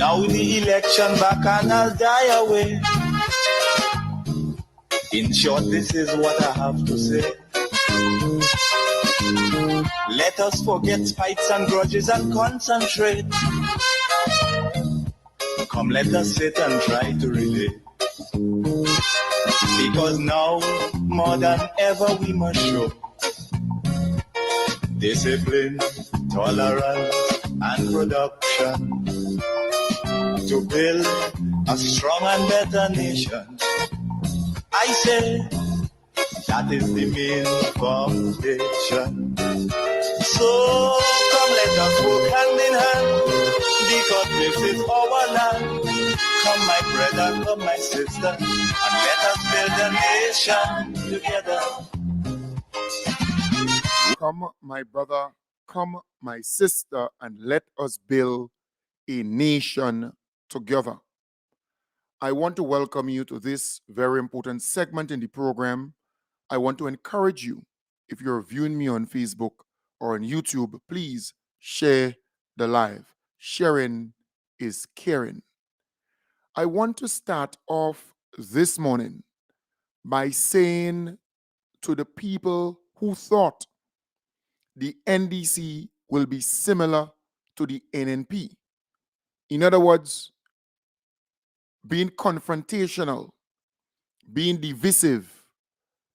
Now the election back and I'll die away. In short, this is what I have to say. Let us forget fights and grudges and concentrate. Come, let us sit and try to relate. Because now, more than ever, we must show discipline, tolerance, and production to build a strong and better nation. I say that is the main foundation. So come, let us work hand in hand, because this is our land. Come, my brother, come, my sister, and let us build a nation together. Come, my brother, come, my sister, and let us build a nation together. I want to welcome you to this very important segment in the program. I want to encourage you, if you're viewing me on Facebook or on YouTube, please share the live. Sharing is caring. I want to start off this morning by saying to the people who thought the NDC will be similar to the NNP. In other words, being confrontational, being divisive,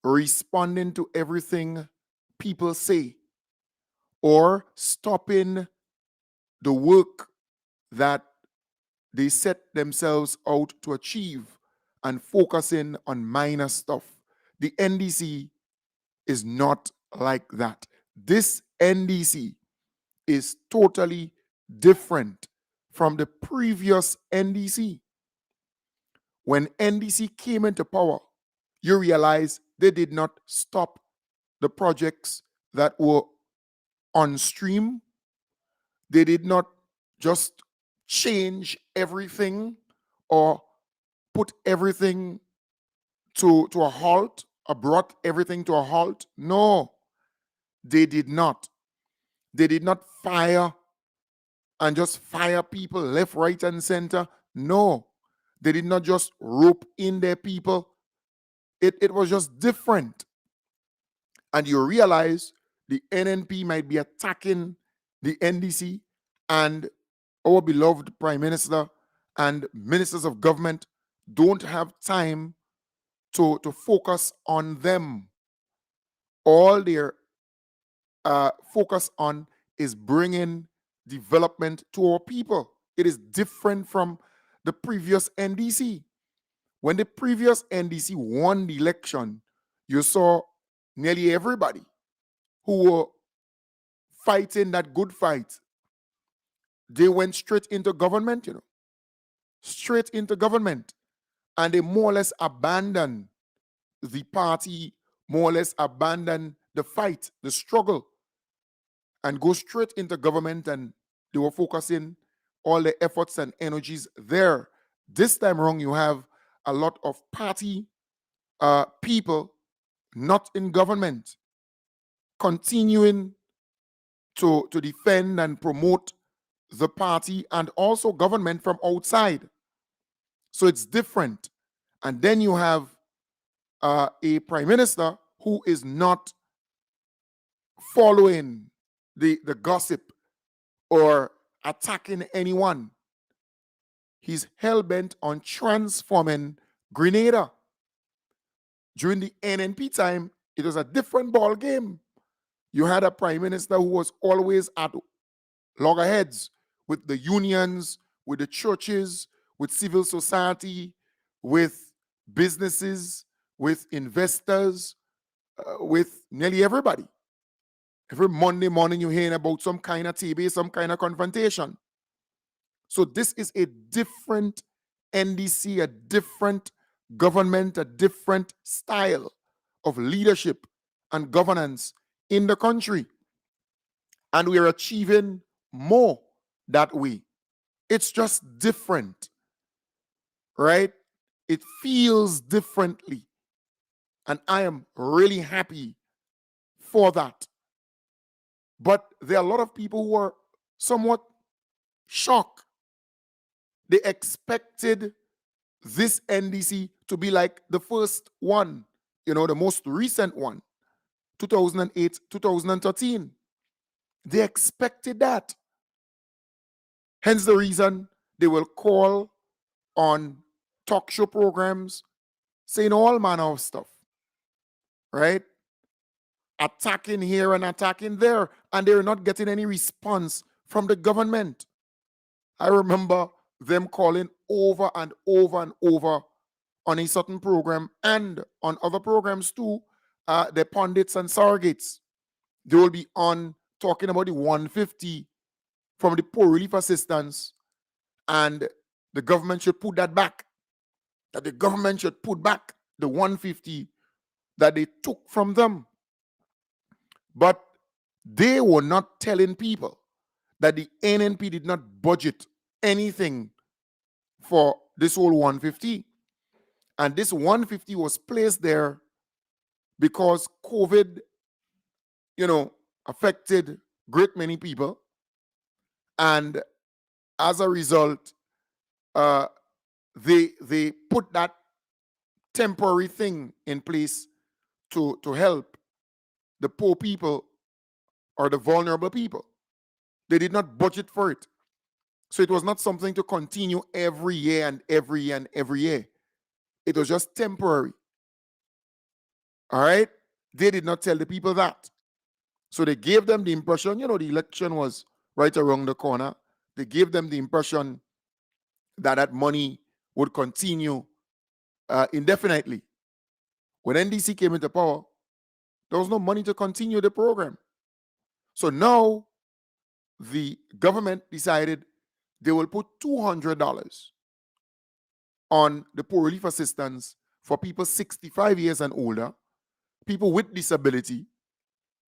responding to everything people say, or stopping the work that they set themselves out to achieve and focusing on minor stuff. The NDC is not like that. This NDC is totally different from the previous NDC. When NDC came into power, you realize they did not stop the projects that were on stream. They did not just change everything or put everything to a halt or brought everything to a halt. No, they did not. They did not fire and just fire people left, right, and center. No, they did not just rope in their people. It was just different. And you realize the NNP might be attacking the NDC, and our beloved Prime Minister and ministers of government don't have time to focus on them. All their focus on is bringing development to our people. It is different from the previous NDC. When the previous NDC won the election, you saw nearly everybody who were fighting that good fight. They went straight into government, straight into government. And they more or less abandoned the party, more or less abandoned the fight, the struggle, and go straight into government, and they were focusing all the efforts and energies there. This time around, you have a lot of party people not in government continuing to defend and promote the party and also government from outside. So it's different. And then you have a prime minister who is not following the gossip or attacking anyone. He's hell-bent on transforming Grenada. During the NNP time, it was a different ball game. You had a prime minister who was always at loggerheads with the unions, with the churches, with civil society, with businesses, with investors, with nearly everybody. Every Monday morning you're hearing about some kind of TB, some kind of confrontation. So this is a different NDC, a different government, a different style of leadership and governance in the country. And we are achieving more that way. It's just different, right? It feels differently. And I am really happy for that. But there are a lot of people who are somewhat shocked. they expected this NDC to be like the first one, the most recent one, 2008, 2013. They expected that. Hence the reason they will call on talk show programs saying all manner of stuff, right? Attacking here and attacking there, and they're not getting any response from the government. I remember them calling over and over and over on a certain program and on other programs too, the pundits and surrogates. They will be on talking about the 150 from the poor relief assistance, and the government should put that back. That the government should put back the 150 that they took from them. But they were not telling people that the NNP did not budget anything for this whole 150. And this 150 was placed there because COVID, affected great many people. And as a result, they put that temporary thing in place to help the poor people or the vulnerable people. They did not budget for it. So it was not something to continue every year and every year and every year. It was just temporary. All right? They did not tell the people that. So they gave them the impression, the election was right around the corner. They gave them the impression that that money would continue indefinitely. When NDC came into power, there was no money to continue the program. So now the government decided they will put $200 on the poor relief assistance for people 65 years and older, people with disability,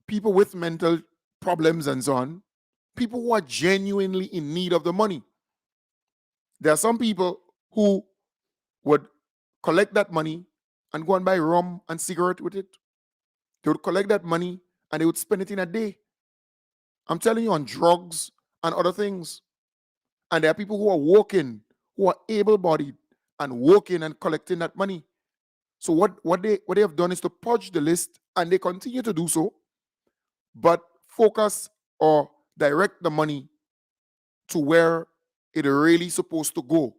people with mental problems and so on, people who are genuinely in need of the money. There are some people who would collect that money and go and buy rum and cigarette with it. They would collect that money and they would spend it in a day. I'm telling you, on drugs and other things. And there are people who are working, who are able-bodied and working and collecting that money. So what they have done is to purge the list, and they continue to do so, but focus or direct the money to where it really supposed to go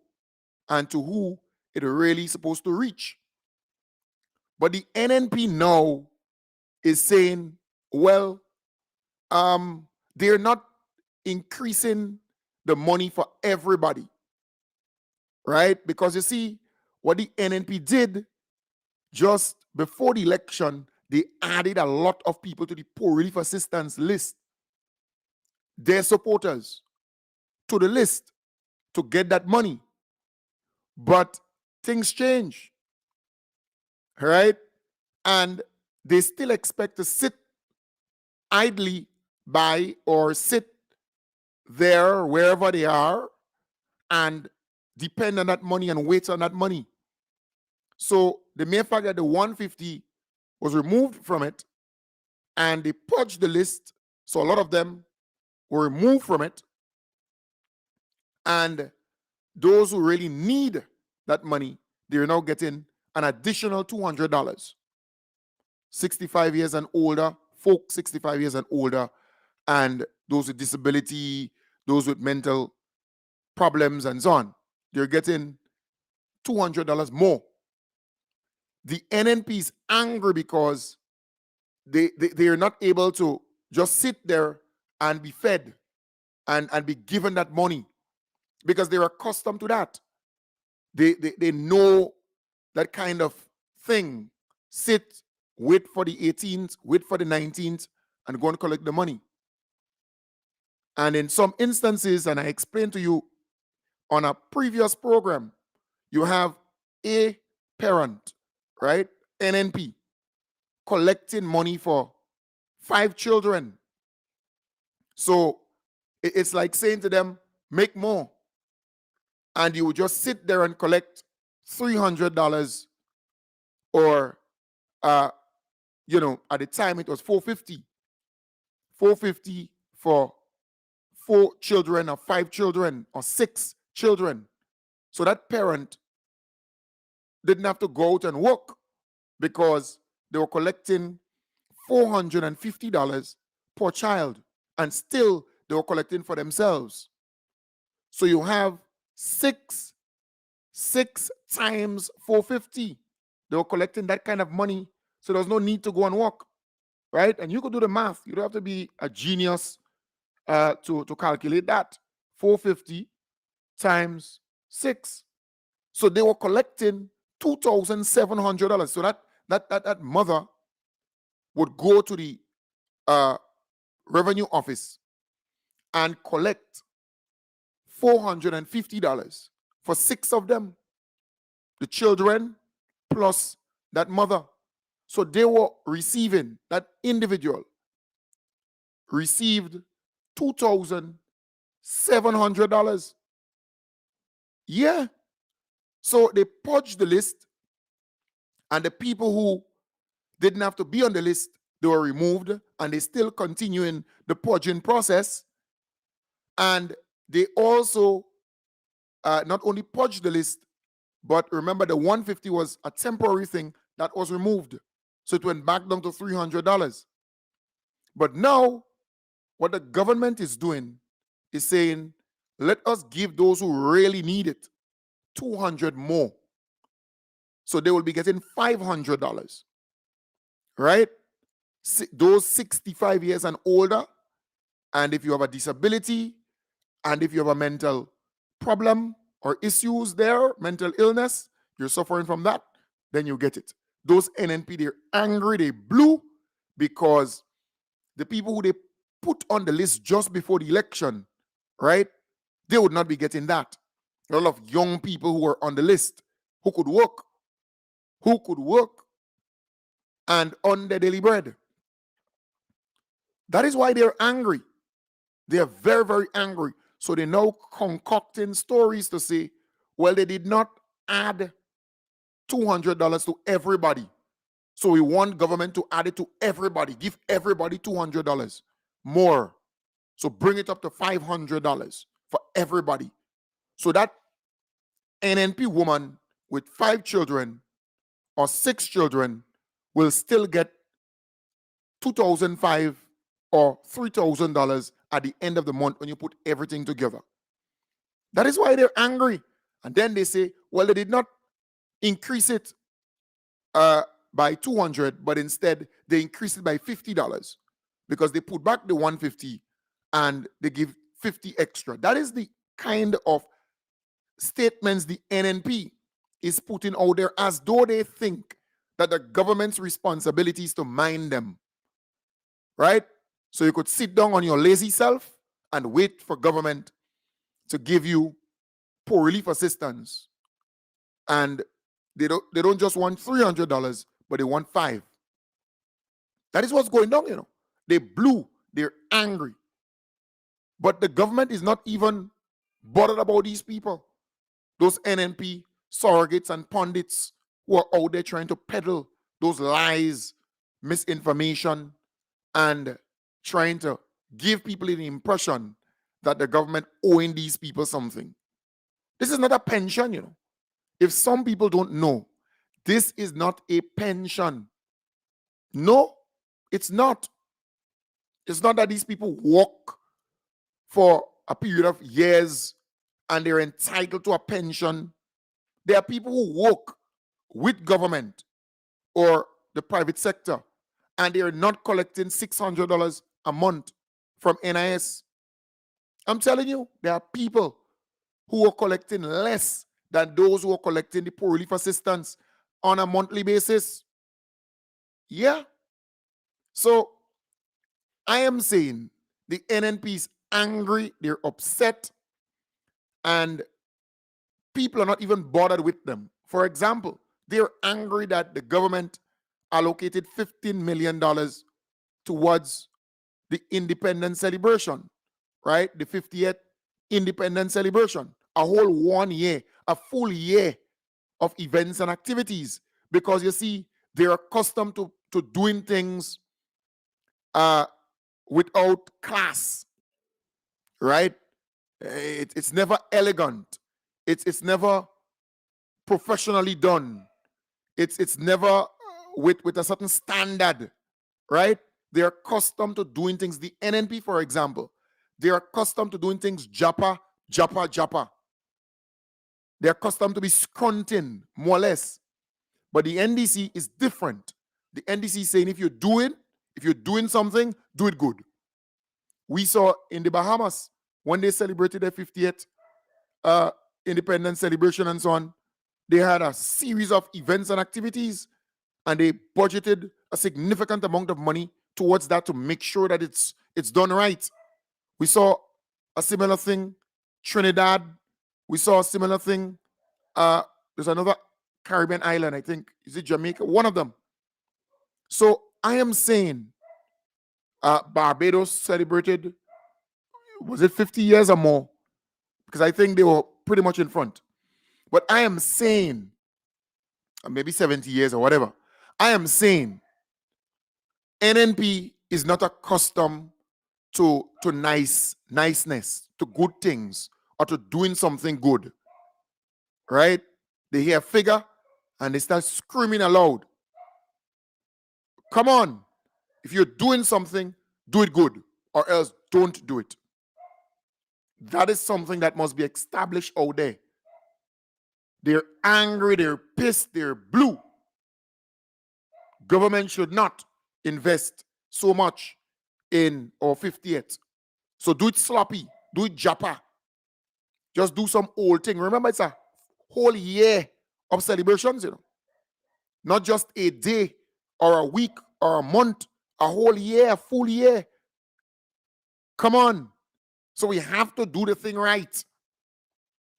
and to who it really supposed to reach. But the NNP now is saying, well, they're not increasing the money for everybody, right? Because you see, what the NNP did just before the election, they added a lot of people to the poor relief assistance list, their supporters, to the list to get that money. But things change, right? And they still expect to sit idly by or sit there wherever they are and depend on that money and wait on that money. So the mere fact that the 150 was removed from it and they purged the list, so a lot of them were removed from it, and those who really need that money, they're now getting an additional $200. 65 years and older, folk 65 years and older, and those with disability, those with mental problems and so on, they're getting $200 more. The NNP is angry because they are not able to just sit there and be fed and be given that money because they're accustomed to that. They know that kind of thing. Sit, wait for the 18th, wait for the 19th, and go and collect the money. And in some instances, and I explained to you on a previous program, you have a parent, right, NNP, collecting money for 5 children. So it's like saying to them, make more. And you would just sit there and collect $300 or, at the time it was $450. $450 for 4 children or 5 children or 6 children. So that parent didn't have to go out and work because they were collecting $450 per child, and still they were collecting for themselves. So you have six times 450. They were collecting that kind of money, so there's no need to go and work, right? And you could do the math. You don't have to be a genius to calculate that. 450 times 6. So they were collecting $2,700. So that mother would go to the revenue office and collect $450 for 6 of them, the children plus that mother. So they were receiving, that individual received $2,700. Yeah. So they purged the list, and the people who didn't have to be on the list, they were removed, and they still continuing the purging process. And they also not only purged the list, but remember the 150 was a temporary thing that was removed. So it went back down to $300. But now what the government is doing is saying, let us give those who really need it $200 more. So they will be getting $500, right? Those 65 years and older, and if you have a disability, and if you have a mental problem or issues there, mental illness, you're suffering from that, then you get it. Those NNP, they're angry, they blue, because the people who they put on the list just before the election, right, they would not be getting that. A lot of young people who were on the list who could work and earn their daily bread. That is why they're angry. They are very, very angry. So they're now concocting stories to say, well, they did not add $200 to everybody. So we want government to add it to everybody, give everybody $200 more. So bring it up to $500 for everybody. So that NNP woman with 5 children or 6 children will still get $2,500 or $3,000 at the end of the month when you put everything together. That is why they're angry. And then they say, well, they did not increase it by 200, but instead they increased it by $50 because they put back the 150 and they give 50 extra. That is the kind of statements the NNP is putting out there, as though they think that the government's responsibility is to mind them, right? So you could sit down on your lazy self and wait for government to give you poor relief assistance. And they don't just want $300, but they want $500. That is what's going on, you know. They blue, they're angry. But the government is not even bothered about these people. Those NNP surrogates and pundits who are out there trying to peddle those lies, misinformation, and trying to give people the impression that the government owing these people something. This is not a pension, you know. If some people don't know, this is not a pension. No, it's not. It's not that these people work for a period of years and they're entitled to a pension. There are people who work with government or the private sector and they're not collecting $600 a month from NIS. I'm telling you, there are people who are collecting less than those who are collecting the poor relief assistance on a monthly basis. Yeah. So I am saying the NNP is angry, they're upset, and people are not even bothered with them. For example, they're angry that the government allocated $15 million towards the independence celebration, right? The 50th independence celebration. A whole 1 year, a full year of events and activities. Because you see, they're accustomed to doing things without class, right? It's never elegant. It's never professionally done. It's never with a certain standard, right? They're accustomed to doing things. The NNP, for example, they're accustomed to doing things japa, japa, japa. They're accustomed to be scrunting, more or less. But the NDC is different. The NDC is saying if you're doing something, do it good. We saw in the Bahamas when they celebrated their 50th independence celebration and so on, they had a series of events and activities, and they budgeted a significant amount of money towards that to make sure that it's done right. We saw a similar thing, Trinidad. We saw a similar thing. There's another Caribbean island, I think. Is it Jamaica? One of them. So I am saying Barbados celebrated, was it 50 years or more? Because I think they were pretty much in front. But I am saying, maybe 70 years or whatever, I am saying NNP is not accustomed to niceness, to good things, or to doing something good. Right? They hear a figure and they start screaming aloud. Come on. If you're doing something, do it good, or else don't do it. That is something that must be established out there. They're angry, they're pissed, they're blue. Government should not invest so much in our 50th. So do it sloppy, do it japa. Just do some old thing. Remember, it's a whole year of celebrations, not just a day or a week or a month, a whole year, a full year. Come on. So we have to do the thing right.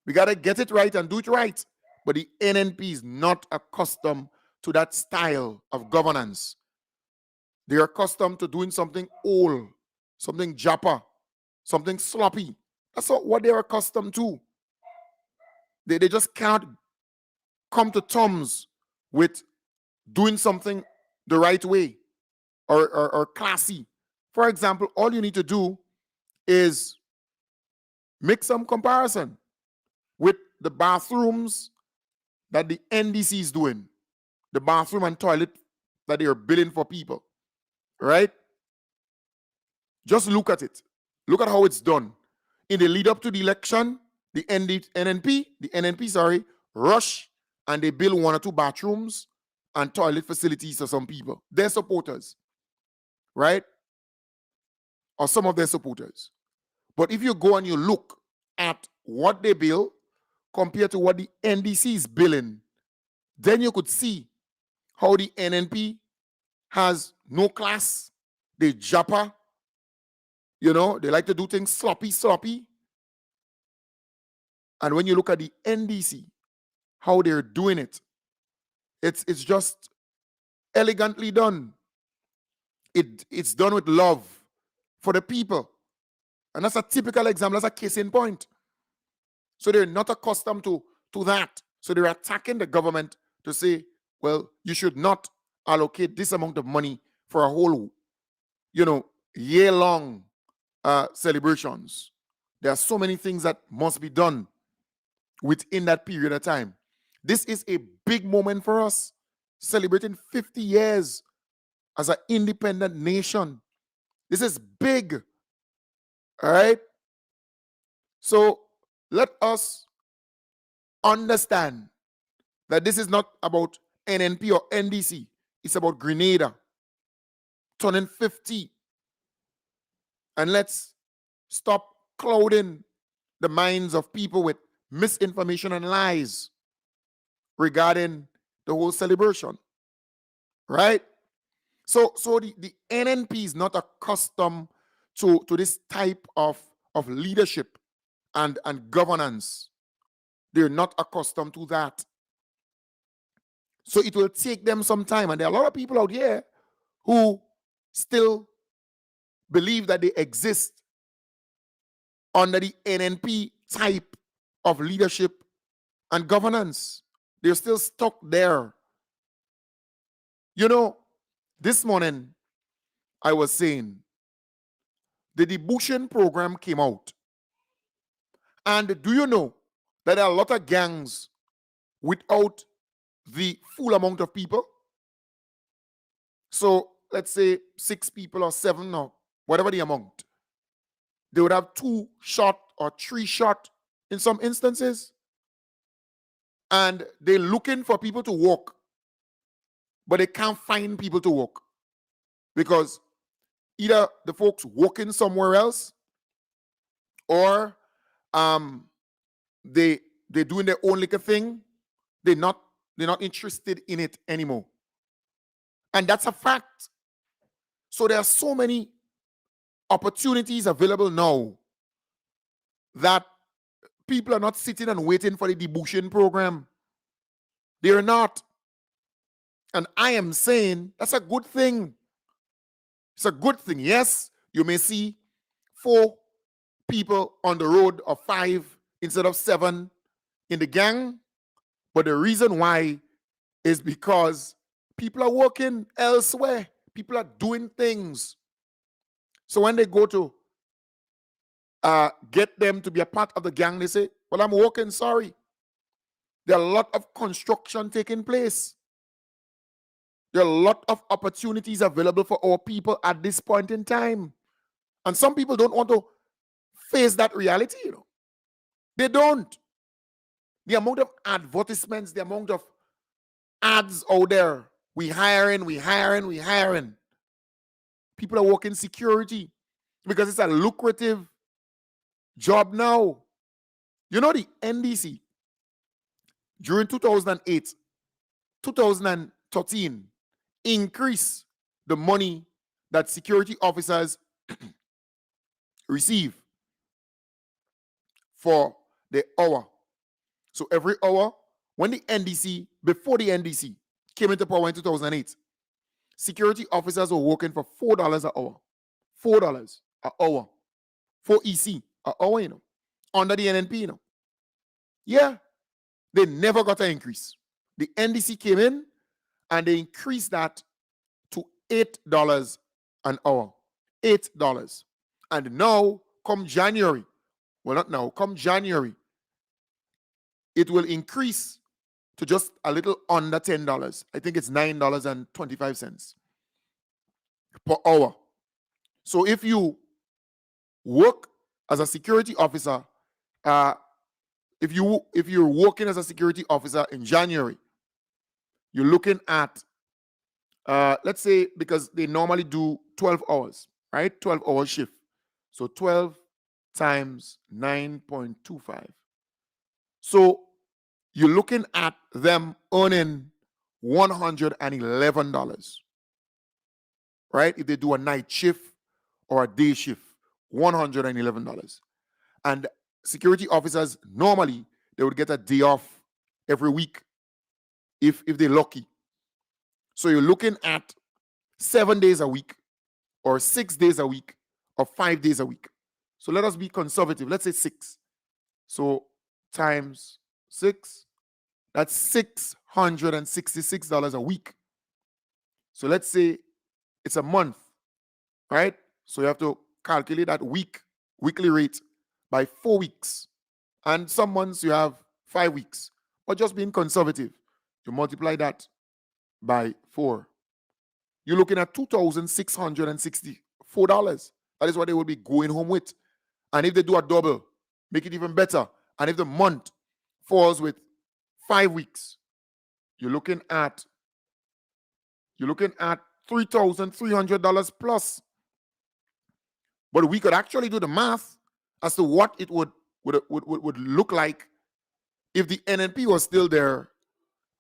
We got to get it right and do it right. But the NNP is not accustomed to that style of governance. They're accustomed to doing something old, something japa, something sloppy. That's what they're accustomed to. They just can't come to terms with doing something the right way or classy. For example, all you need to do is make some comparison with the bathrooms that the NDC is doing, the bathroom and toilet that they are building for people, right? Just look at it. Look at how it's done. In the lead up to the election, the NNP, rush and they build 1 or 2 bathrooms and toilet facilities for some people, their supporters, right? Or some of their supporters. But if you go and you look at what they build compared to what the NDC is building, then you could see how the NNP has no class. They japa. They like to do things sloppy. And when you look at the NDC, how they're doing it, it's just elegantly done. It's done with love for the people. And that's a typical example. That's a case in point. So they're not accustomed to that. So they're attacking the government to say, well, you should not allocate this amount of money for a whole, year-long celebrations. There are so many things that must be done within that period of time. This is a big moment for us, celebrating 50 years as an independent nation. This is big. All right? So let us understand that this is not about NNP or NDC. It's about Grenada turning 50. And let's stop clouding the minds of people with misinformation and lies regarding the whole celebration. Right? So the NNP is not accustomed to this type of leadership and governance. They're not accustomed to that. So it will take them some time. And there are a lot of people out here who still believe that they exist under the NNP type of leadership and governance. They're still stuck there. This morning I was saying the debushing program came out. And do you know that there are a lot of gangs without the full amount of people. So let's say 6 people or 7 or whatever the amount. They would have 2 shot or 3 shot in some instances. And they're looking for people to walk, but they can't find people to walk because either the folks walking somewhere else or they're doing their own little thing. They're not interested in it anymore. And that's a fact. So there are so many opportunities available now that people are not sitting and waiting for the debushing program. They're not. And I am saying that's a good thing. It's a good thing. Yes, you may see 4 people on the road or 5 instead of 7 in the gang. But the reason why is because people are working elsewhere. People are doing things. So when they go to get them to be a part of the gang, they say, well, I'm working, sorry. There are a lot of construction taking place. There are a lot of opportunities available for our people at this point in time. And some people don't want to face that reality, you know. They don't. The amount of advertisements, the amount of ads out there, we hiring. People are working security because it's a lucrative job now. You know, the NDC during 2008, 2013 increased the money that security officers receive for the hour. So every hour, when the NDC, before the NDC came into power in 2008, security officers were working for $4 an hour. $4 an hour. For EC an hour, you know. Under the NNP, you know. Yeah. They never got an increase. The NDC came in and they increased that to $8 an hour. $8. And now, come January, well, not now, come January, it will increase to just a little under $10. I think it's $9.25 per hour. So if you work as a security officer, if you're working as a security officer in January, you're looking at, let's say, because they normally do 12 hours, right? 12-hour shift. So 12 times 9.25. So you're looking at them earning $111, right? If they do a night shift or a day shift, $111. And security officers, normally, they would get a day off every week if they're lucky. So you're looking at 7 days a week or 6 days a week or 5 days a week. So let us be conservative. Let's say 6. So times 6, that's $666 a week. So let's say it's a month, right? So you have to calculate that weekly rate by 4 weeks. And some months you have 5 weeks. But just being conservative, you multiply that by 4. You're looking at $2,664. That is what they will be going home with. And if they do a double, make it even better. And if the month falls with 5 weeks, you're looking at $3,300 plus. But we could actually do the math as to what it would look like if the NNP was still there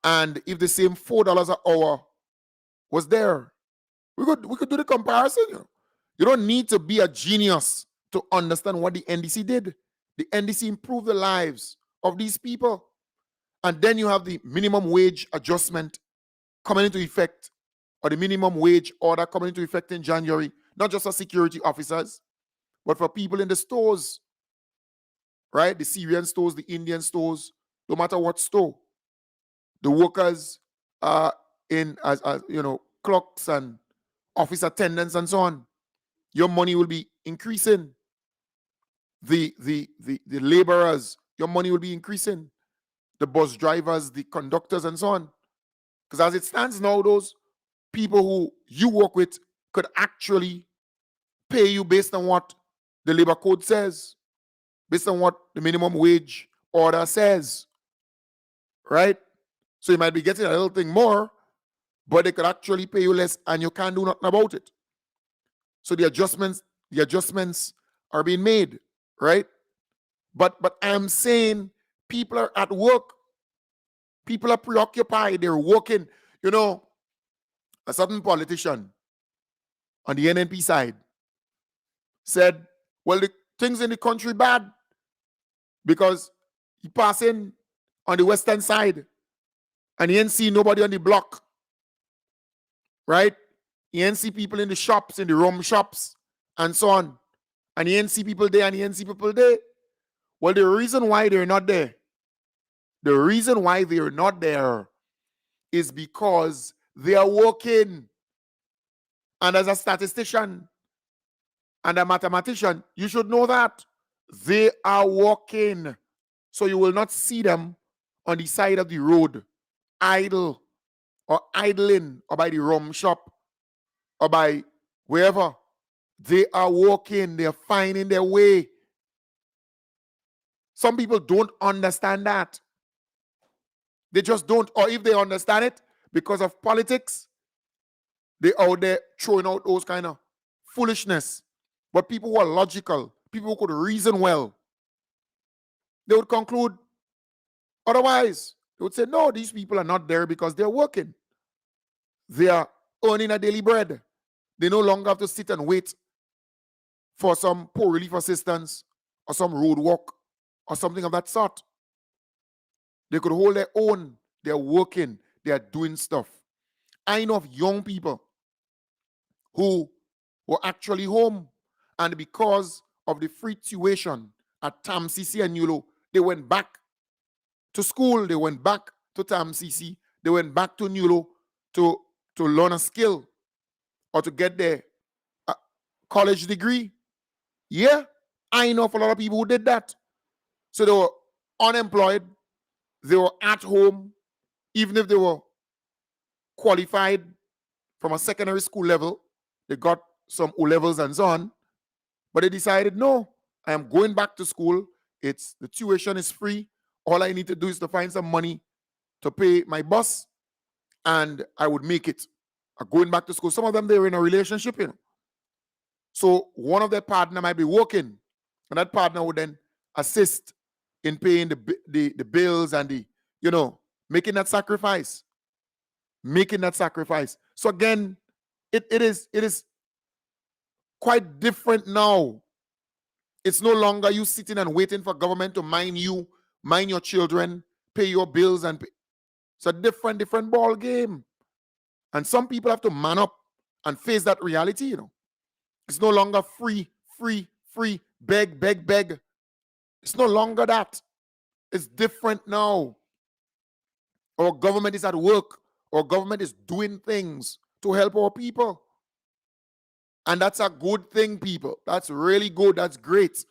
and if the same $4 an hour was there. We could do the comparison. You know. You don't need to be a genius to understand what the NDC did. The NDC improved the lives of these people. And then you have the minimum wage adjustment coming into effect, or the minimum wage order coming into effect in January, not just for security officers, but for people in the stores, right? The Syrian stores, the Indian stores, no matter what store. The workers in as you know, clocks and office attendants and so on. Your money will be increasing. The laborers, your money will be increasing. The bus drivers, the conductors, and so on. Because as it stands now, those people who you work with could actually pay you based on what the labor code says, based on what the minimum wage order says, right? So you might be getting a little thing more, but they could actually pay you less and you can't do nothing about it. So the adjustments are being made, right? But I'm saying people are at work. People are preoccupied. They're working. You know, a certain politician on the NNP side said, well, the things in the country bad because he passing on the western side and he ain't see nobody on the block, right? He ain't see people in the shops, in the rum shops, and so on. And he ain't see people there and he ain't see people there. Well, the reason why they're not there, is because they are working. And as a statistician and a mathematician, you should know that. They are working. So you will not see them on the side of the road, idle or idling, or by the rum shop, or by wherever. They are working. They're finding their way. Some people don't understand that. They just don't. Or if they understand it, because of politics, they out there throwing out those kind of foolishness. But people who are logical, people who could reason well, they would conclude otherwise. They would say, no, these people are not there because they're working. They are earning a daily bread. They no longer have to sit and wait for some poor relief assistance or some road walk or something of that sort. They could hold their own. They're working. They are doing stuff. I know of young people who were actually home, and because of the free tuition at TAMCC and NULO, they went back to school. They went back to TAMCC. They went back to NULO to learn a skill or to get their college degree. Yeah, I know of a lot of people who did that. So they were unemployed. They were at home, even if they were qualified from a secondary school level. They got some O levels and so on. But they decided, no, I am going back to school. The tuition is free. All I need to do is to find some money to pay my bus, and I would make it. Going back to school. Some of them, they were in a relationship, you know. So one of their partner might be working, and that partner would then assist in paying the bills and making that sacrifice. So again, it is quite different now. It's no longer you sitting and waiting for government to mind you, mind your children, pay your bills, and pay. It's a different ball game. And some people have to man up and face that reality, you know. It's no longer free, beg. It's no longer that. It's different now. Our government is at work. Our government is doing things to help our people. And that's a good thing, people. That's really good. That's great.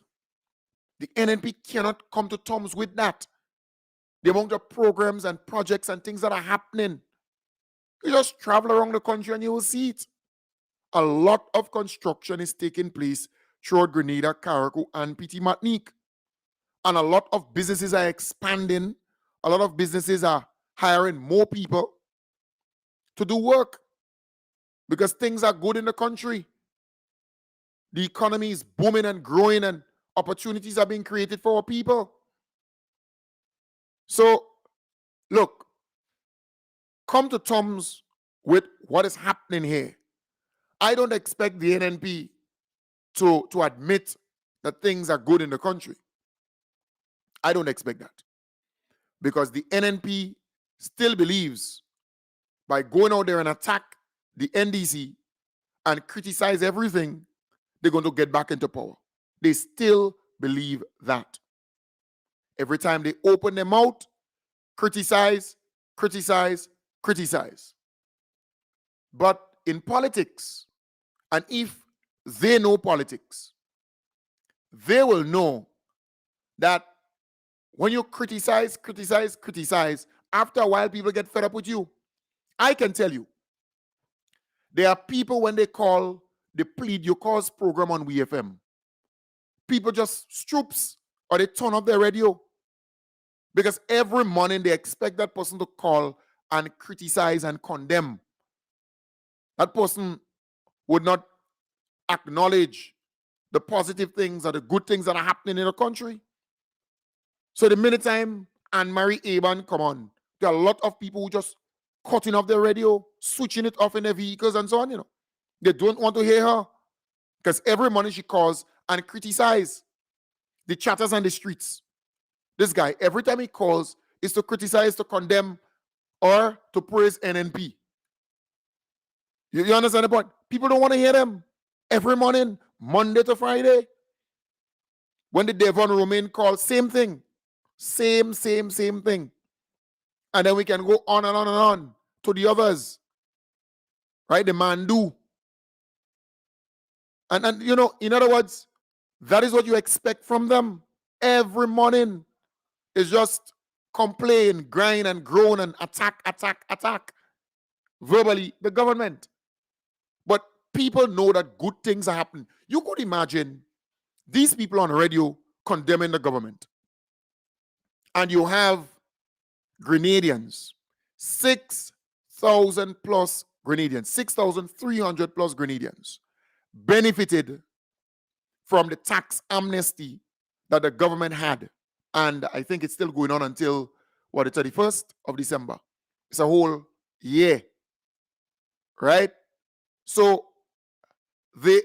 The NNP cannot come to terms with that. The amount of programs and projects and things that are happening. You just travel around the country and you will see it. A lot of construction is taking place throughout Grenada, Carriacou, and Petit Martinique. And a lot of businesses are expanding. A lot of businesses are hiring more people to do work because things are good in the country. The economy is booming and growing, and opportunities are being created for our people. So, look, come to terms with what is happening here. I don't expect the NNP to admit that things are good in the country. I don't expect that. Because the NNP still believes by going out there and attack the NDC and criticize everything, they're going to get back into power. They still believe that. Every time they open their mouth, criticize. But in politics, and if they know politics, they will know that when you criticize, after a while, people get fed up with you. I can tell you, there are people when they call the Plead Your Cause program on WFM, people just stoops or they turn off their radio because every morning they expect that person to call and criticize and condemn. That person would not acknowledge the positive things or the good things that are happening in the country. So the minute time Anne-Marie Aban come on, there are a lot of people who just cutting off their radio, switching it off in their vehicles and so on, They don't want to hear her because every morning she calls and criticize the chatters on the streets. This guy, every time he calls, is to criticize, to condemn, or to praise NNP. You understand the point? People don't want to hear them every morning, Monday to Friday. When the Devon Romain call, same thing. Same thing. And then we can go on and on and on to the others. Right? The Mandu. And in other words, that is what you expect from them. Every morning is just complain, grind, and groan and attack verbally the government. But people know that good things are happening. You could imagine these people on radio condemning the government. And you have Grenadians, 6,000 plus Grenadians, 6,300 plus Grenadians benefited from the tax amnesty that the government had. And I think it's still going on until, the 31st of December. It's a whole year, right? So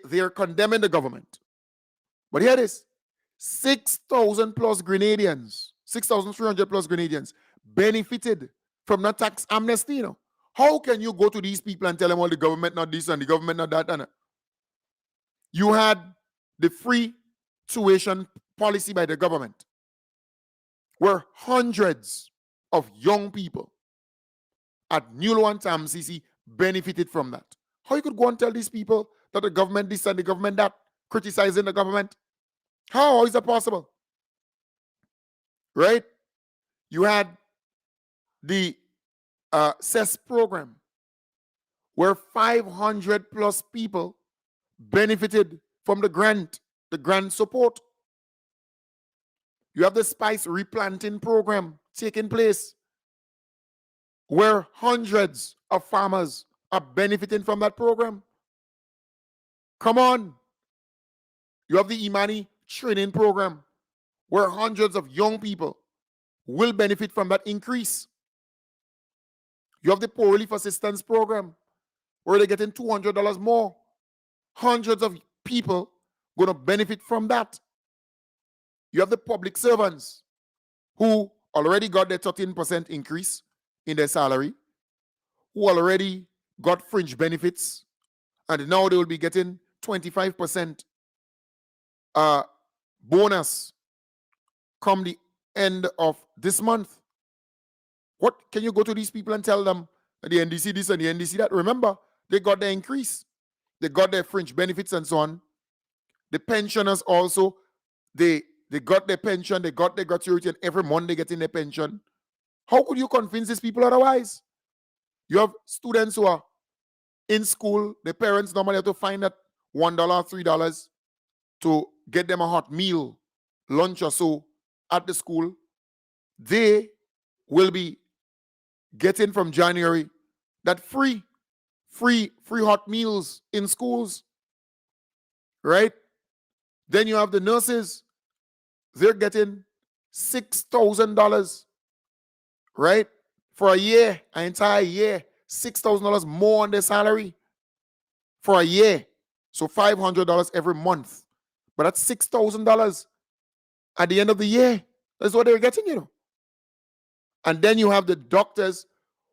they're condemning the government. But here it is, 6,000 plus Grenadians, 6,300 plus Grenadians benefited from that tax amnesty, How can you go to these people and tell them, the government not this and the government not that? And you had the free tuition policy by the government, where hundreds of young people at Newlo and Tamsisi benefited from that. How you could go and tell these people that the government this and the government that, criticizing the government? How is that possible? Right? You had the CES program, where 500 plus people benefited from the grant support. You have the spice replanting program taking place, where hundreds of farmers are benefiting from that program. Come on. You have the Imani training program, where hundreds of young people will benefit from that increase. You have the Poor Relief Assistance Program, where they're getting $200 more. Hundreds of people going to benefit from that. You have the public servants who already got their 13% increase in their salary, who already got fringe benefits, and now they will be getting 25% bonus come the end of this month. What can you go to these people and tell them that the NDC this and the NDC that? Remember, they got their increase. They got their fringe benefits and so on. The pensioners also, they got their pension, they got their gratuity, and every month they get in their pension. How could you convince these people otherwise? You have students who are in school, the parents normally have to find that $1, $3 to get them a hot meal, lunch or so at the school. They will be getting from January that free hot meals in schools, right? Then you have the nurses, they're getting $6,000, right? For a year, an entire year, $6,000 more on their salary for a year. So $500 every month. But that's $6,000 at the end of the year. That's what they're getting, And then you have the doctors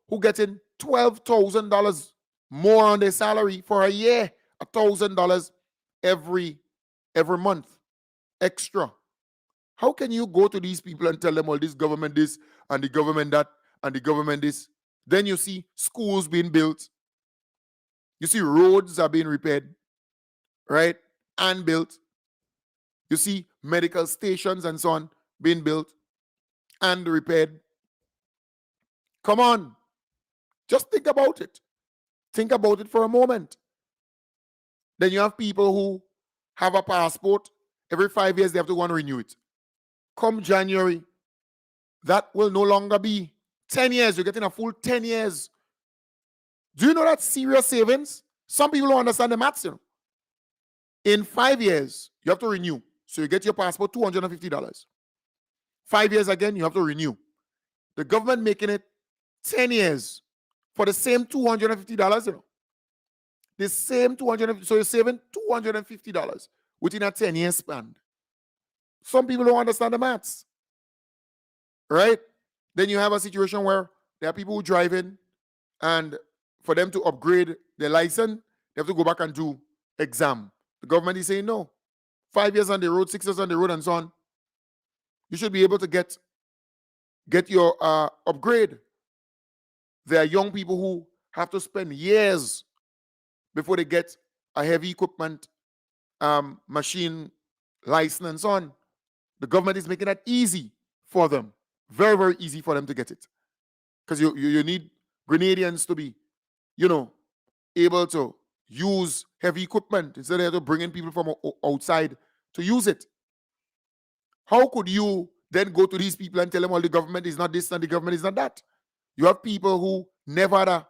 who getting $12,000 more on their salary for a year, $1,000 every month extra. How can you go to these people and tell them, this government this and the government that and the government this? Then you see schools being built. You see roads are being repaired, right? And built. You see medical stations and so on being built. and repaired. Come on. Just think about it. Think about it for a moment. Then you have people who have a passport. Every 5 years, they have to go and renew it. Come January, that will no longer be 10 years. You're getting a full 10 years. Do you know that's serious savings? Some people don't understand the maths. In 5 years, you have to renew. So you get your passport, $250. 5 years again, you have to renew. The government making it 10 years for the same $250. The same $250. So you're saving $250 within a 10-year span. Some people don't understand the maths. Right? Then you have a situation where there are people who drive in, and for them to upgrade their license, they have to go back and do exam. The government is saying no. 5 years on the road, 6 years on the road, and so on. You should be able to get your upgrade. There are young people who have to spend years before they get a heavy equipment machine license and so on. The government is making that easy for them. Very, very easy for them to get it. Because you need Grenadians to be, able to use heavy equipment instead of bringing people from outside to use it. How could you then go to these people and tell them, well, the government is not this and the government is not that? You have people who never had a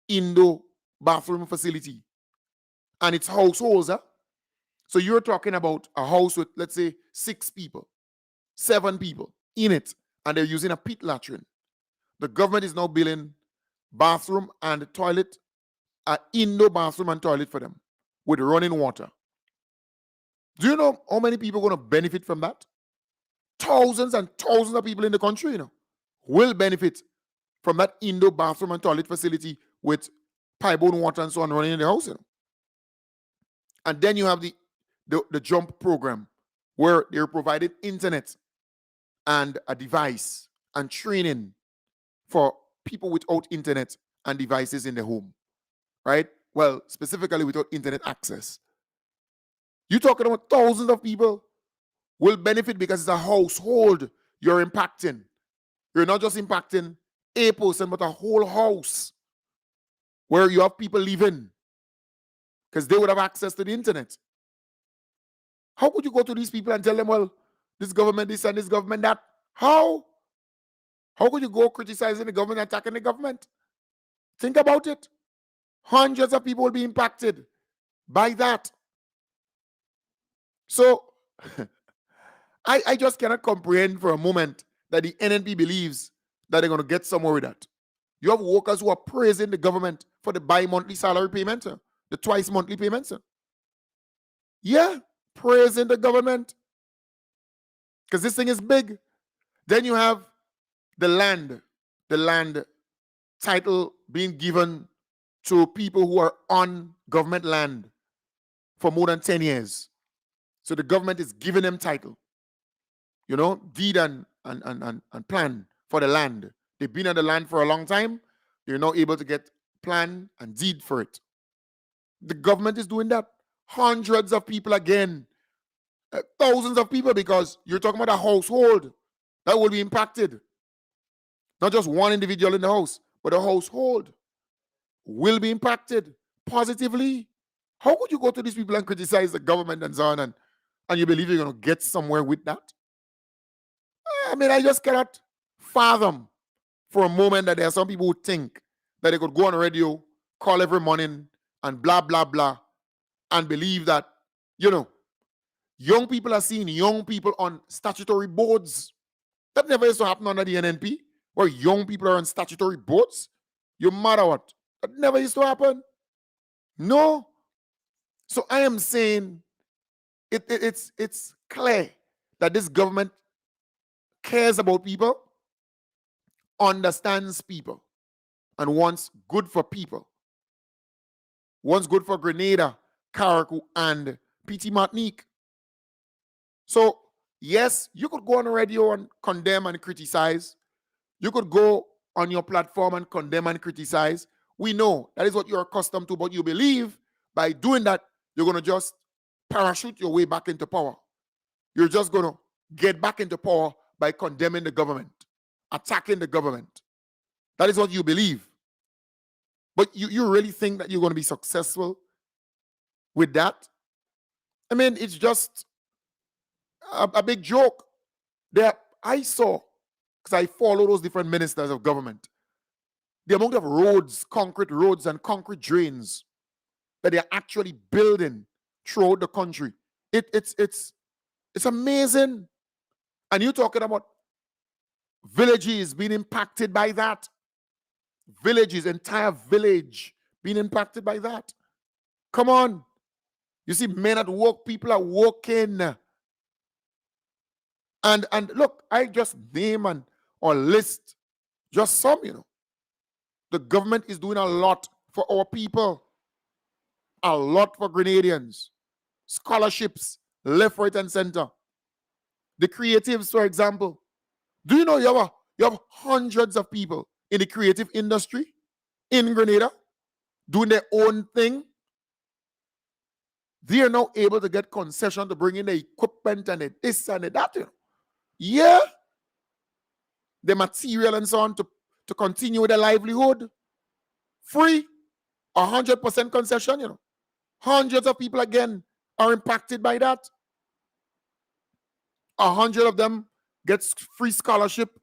indoor bathroom facility. And it's households. Huh? So you're talking about a house with, let's say, 6 people, 7 people in it, and they're using a pit latrine. The government is now building bathroom and toilet, an indoor bathroom and toilet for them with running water. Do you know how many people are going to benefit from that? Thousands and thousands of people in the country, will benefit from that indoor bathroom and toilet facility with pipe-borne water and so on running in the house. And then you have the JUMP program, where they're providing internet and a device and training for people without internet and devices in the home, right? Well, specifically without internet access. You're talking about thousands of people will benefit because it's a household you're impacting. You're not just impacting a person, but a whole house where you have people living because they would have access to the internet. How could you go to these people and tell them, well, this government this and this government that? How? How could you go criticizing the government, attacking the government? Think about it. Hundreds of people will be impacted by that. So, I just cannot comprehend for a moment that the NNP believes that they're going to get somewhere with that. You have workers who are praising the government for the bi-monthly salary payment, the twice-monthly payments. Yeah, praising the government. Because this thing is big. Then you have the land title being given to people who are on government land for more than 10 years. So the government is giving them title, deed and plan for the land. They've been on the land for a long time. They're now able to get plan and deed for it. The government is doing that. Hundreds of people again, thousands of people, because you're talking about a household that will be impacted. Not just one individual in the house, but a household will be impacted positively. How could you go to these people and criticize the government and so on, and you believe you're going to get somewhere with that? I mean, I just cannot fathom for a moment that there are some people who think that they could go on the radio, call every morning, and blah, blah, blah, and believe that, young people are seeing young people on statutory boards. That never used to happen under the NNP, where young people are on statutory boards. You matter what? That never used to happen. No. So I am saying it's clear that this government cares about people, understands people, and wants good for people. Wants good for Grenada, Carriacou, and PT Martinique. So, yes, you could go on the radio and condemn and criticize. You could go on your platform and condemn and criticize. We know that is what you're accustomed to, but you believe by doing that, you're going to just parachute your way back into power. You're just going to get back into power by condemning the government. attacking the government. That is what you believe. But you really think that you're going to be successful with that? I mean, it's just a big joke. There, I saw, because I follow those different ministers of government, the amount of roads, concrete roads and concrete drains that they're actually building throughout the country. It's amazing. And you're talking about villages being impacted by that. Villages, entire village being impacted by that. Come on. You see men at work, people are working. And look, I just name or list just some, The government is doing a lot for our people. A lot for Grenadians. Scholarships, left, right, and center. The creatives, for example. Do you know you have hundreds of people in the creative industry in Grenada doing their own thing? They are now able to get concession to bring in the equipment and the this and the that. Yeah. The material and so on to continue their livelihood. Free. 100% concession, Hundreds of people again are impacted by that. 100 of them gets free scholarship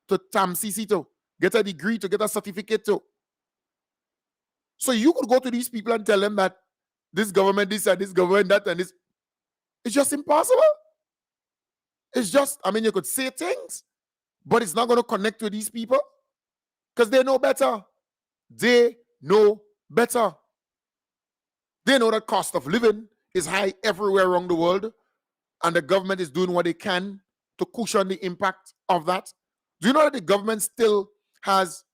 to TAMCC to get a degree, to get a certificate to. So you could go to these people and tell them that this government this and this government that and this. It's just impossible. It's just, you could say things, but it's not going to connect with these people because they know better. They know better. They know that cost of living is high everywhere around the world, and the government is doing what they can to cushion the impact of that. Do you know that the government still has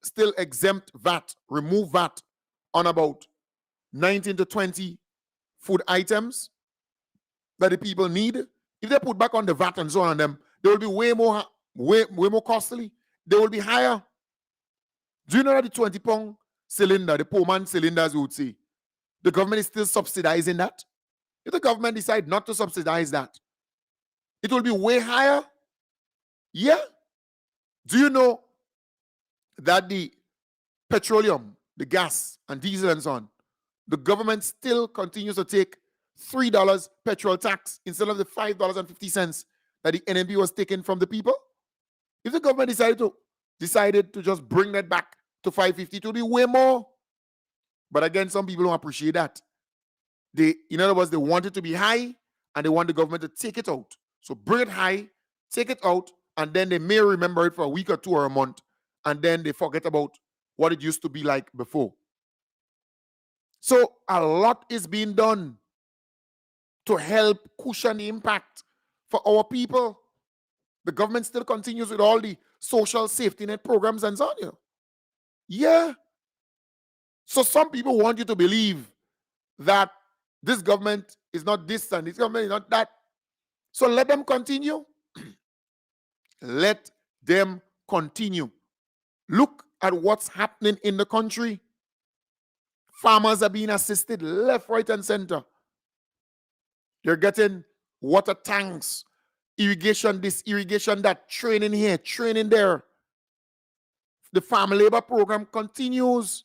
still exempt VAT, remove VAT on about 19 to 20 food items that the people need? If they put back on the VAT and so on them, they will be way more costly. They will be higher. Do you know that the 20-pound cylinder, the poor man cylinders, we would say, the government is still subsidizing that? If the government decide not to subsidize that, it will be way higher. Yeah. Do you know that the petroleum, the gas and diesel and so on, the government still continues to take $3 petrol tax instead of the $5.50 that the NMP was taking from the people? If the government decided to just bring that back to $5.50, it will be way more. But again, some people don't appreciate that. In other words, they want it to be high and they want the government to take it out. So bring it high, take it out, and then they may remember it for a week or two or a month, and then they forget about what it used to be like before. So a lot is being done to help cushion the impact for our people. The government still continues with all the social safety net programs and so on. Yeah. So some people want you to believe that this government is not this and this government is not that. So let them continue. Let them continue. Look at what's happening in the country. Farmers are being assisted left, right, and center. They're getting water tanks, irrigation this, irrigation that, training here, training there. The farm labor program continues.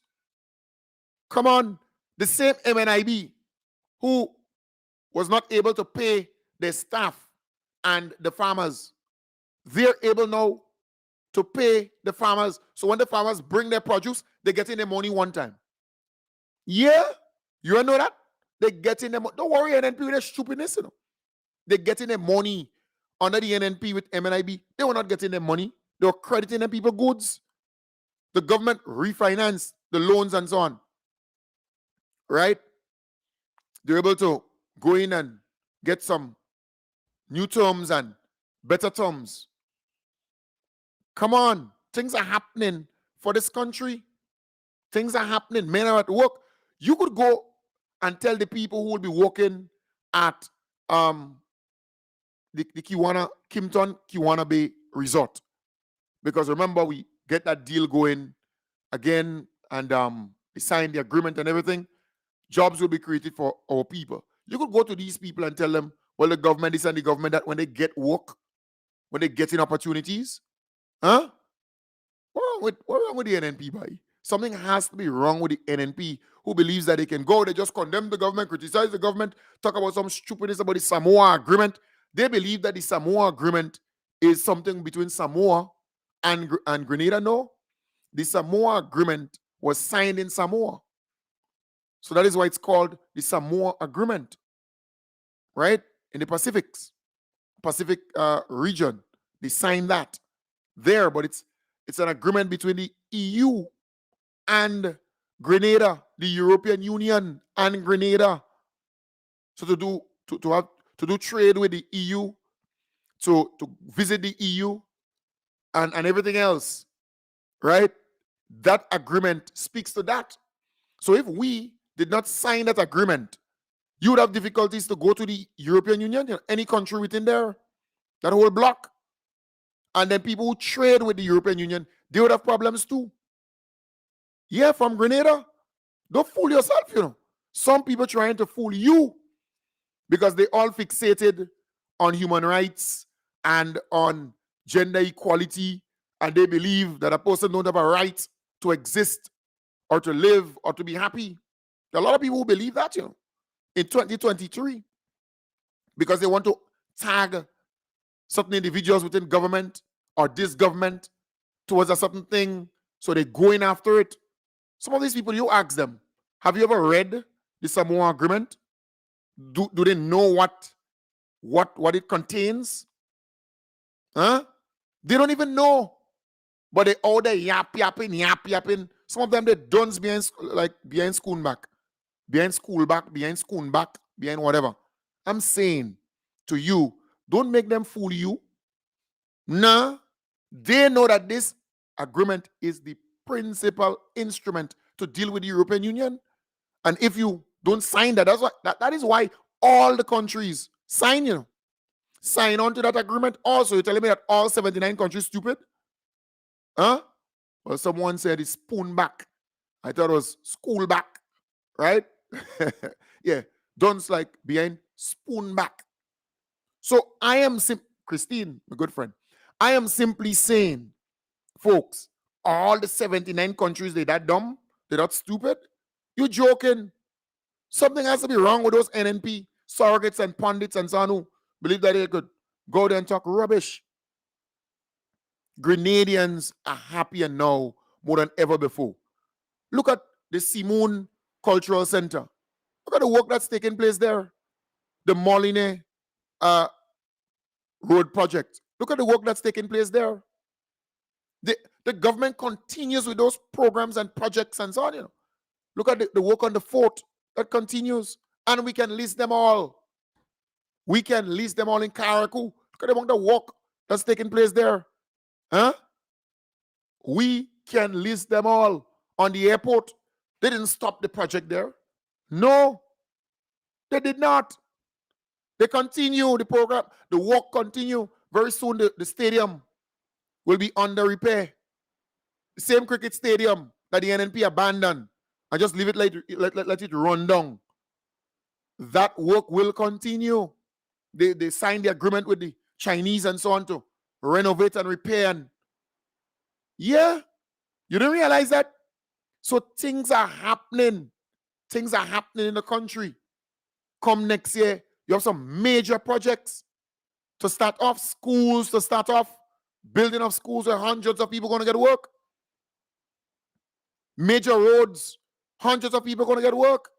Come on. The same MNIB who was not able to pay their staff and the farmers, they're able now to pay the farmers. So when the farmers bring their produce, they get in their money one time. Yeah, you know that? They get in their money. Don't worry, NNP with their stupidness, They get in their money under the NNP with MNIB. They were not getting their money. They were crediting the people goods. The government refinanced the loans and so on. Right? They're able to go in and get some new terms and better terms. Come on. Things are happening for this country. Things are happening. Men are at work. You could go and tell the people who will be working at the Kimpton Kiwana Bay Resort. Because remember, we get that deal going again and they signed the agreement and everything. Jobs will be created for our people. You could go to these people and tell them, well, the government is and the government that when they get work, when they get in opportunities, Huh? What wrong with the NNP, boy? Something has to be wrong with the NNP who believes that they can go, they just condemn the government, criticize the government, talk about some stupidness about the Samoa agreement. They believe that the Samoa agreement is something between Samoa and Grenada. No, the Samoa agreement was signed in Samoa. So that is why it's called the Samoa agreement, right? In the Pacific region. They signed that there, but it's an agreement between the EU and Grenada, the European Union and Grenada. So to do trade with the EU, to visit the EU and everything else, right? That agreement speaks to that. So if we did not sign that agreement, you would have difficulties to go to the European Union, any country within there, that whole block. And then people who trade with the European Union, they would have problems too. Yeah, from Grenada, don't fool yourself. Some people trying to fool you because they all fixated on human rights and on gender equality, and they believe that a person don't have a right to exist or to live or to be happy. There are a lot of people who believe that, in 2023, because they want to tag certain individuals within government or this government towards a certain thing, so they're going after it. Some of these people, you ask them, have you ever read the Samoa agreement? Do they know what it contains? Huh? They don't even know. But they all there yapping. Some of them they done behind school back, behind whatever. I'm saying to you, don't make them fool you. Nah, they know that this agreement is the principal instrument to deal with the European Union. And if you don't sign that, that is why all the countries sign, sign on to that agreement. Also, you're telling me that all 79 countries stupid? Huh? Well, someone said it's spoon back. I thought it was school back, right? Yeah, Don's like behind spoon back. So I am Christine, my good friend, I am simply saying, folks, all the 79 countries, they that dumb, they that stupid. You joking? Something has to be wrong with those NNP surrogates and pundits and so on who believe that they could go there and talk rubbish. Grenadians are happier now more than ever before. Look at the Simone Cultural Center. Look at the work that's taking place there. The Moline Road Project. Look at the work that's taking place there. The government continues with those programs and projects and so on. Look at the work on the fort that continues. And we can list them all. We can list them all in Karaku. Look at the work that's taking place there. Huh? We can list them all. On the airport, they didn't stop the project there. No, they did not. They continue the program. The work continue. Very soon, the stadium will be under repair. The same cricket stadium that the NNP abandoned. I just leave it let it run down. That work will continue. They signed the agreement with the Chinese and so on to renovate and repair. And yeah, you didn't realize that? So things are happening. Things are happening in the country. Come next year, you have some major projects to start off, schools to start off, building of schools where hundreds of people are going to get work. Major roads, hundreds of people are going to get work.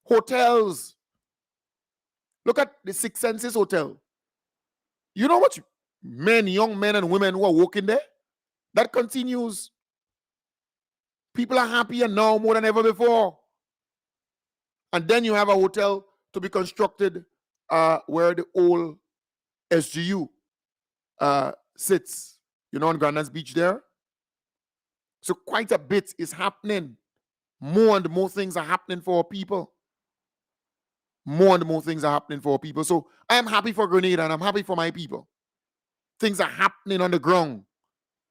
Hotels. Look at the Six Senses Hotel. You know what young men and women who are working there? That continues. People are happier now more than ever before. And then you have a hotel to be constructed where the old SGU sits, on Granda's Beach there. So quite a bit is happening. More and more things are happening for our people. More and more things are happening for our people. So I am happy for Grenada and I'm happy for my people. Things are happening on the ground.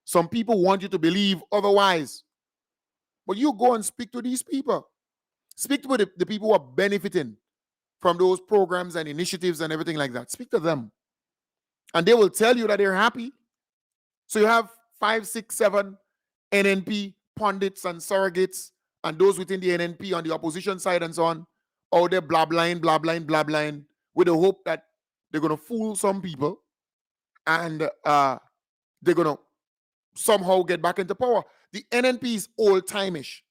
Some people want you to believe otherwise. But you go and speak to these people. Speak to the people who are benefiting from those programs and initiatives and everything like that. Speak to them. And they will tell you that they're happy. So you have 5, 6, 7 NNP pundits and surrogates and those within the NNP on the opposition side and so on, all there blab-line, with the hope that they're going to fool some people and they're going to somehow get back into power. The NNP is old-timeish.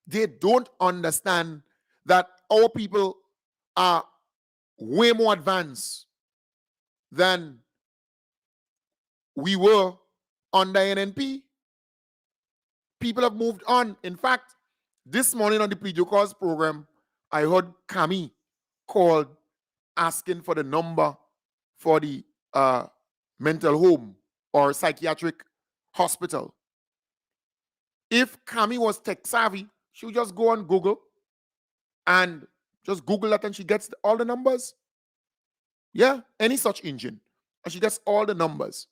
They don't understand that our people are way more advanced than we were under NNP. People have moved on. In fact, this morning on the Plead Your Cause program, I heard Kami called asking for the number for the mental home or psychiatric hospital. If Kami was tech savvy, she would just go on Google and just Google that and she gets all the numbers. Yeah, any such engine. And she gets all the numbers.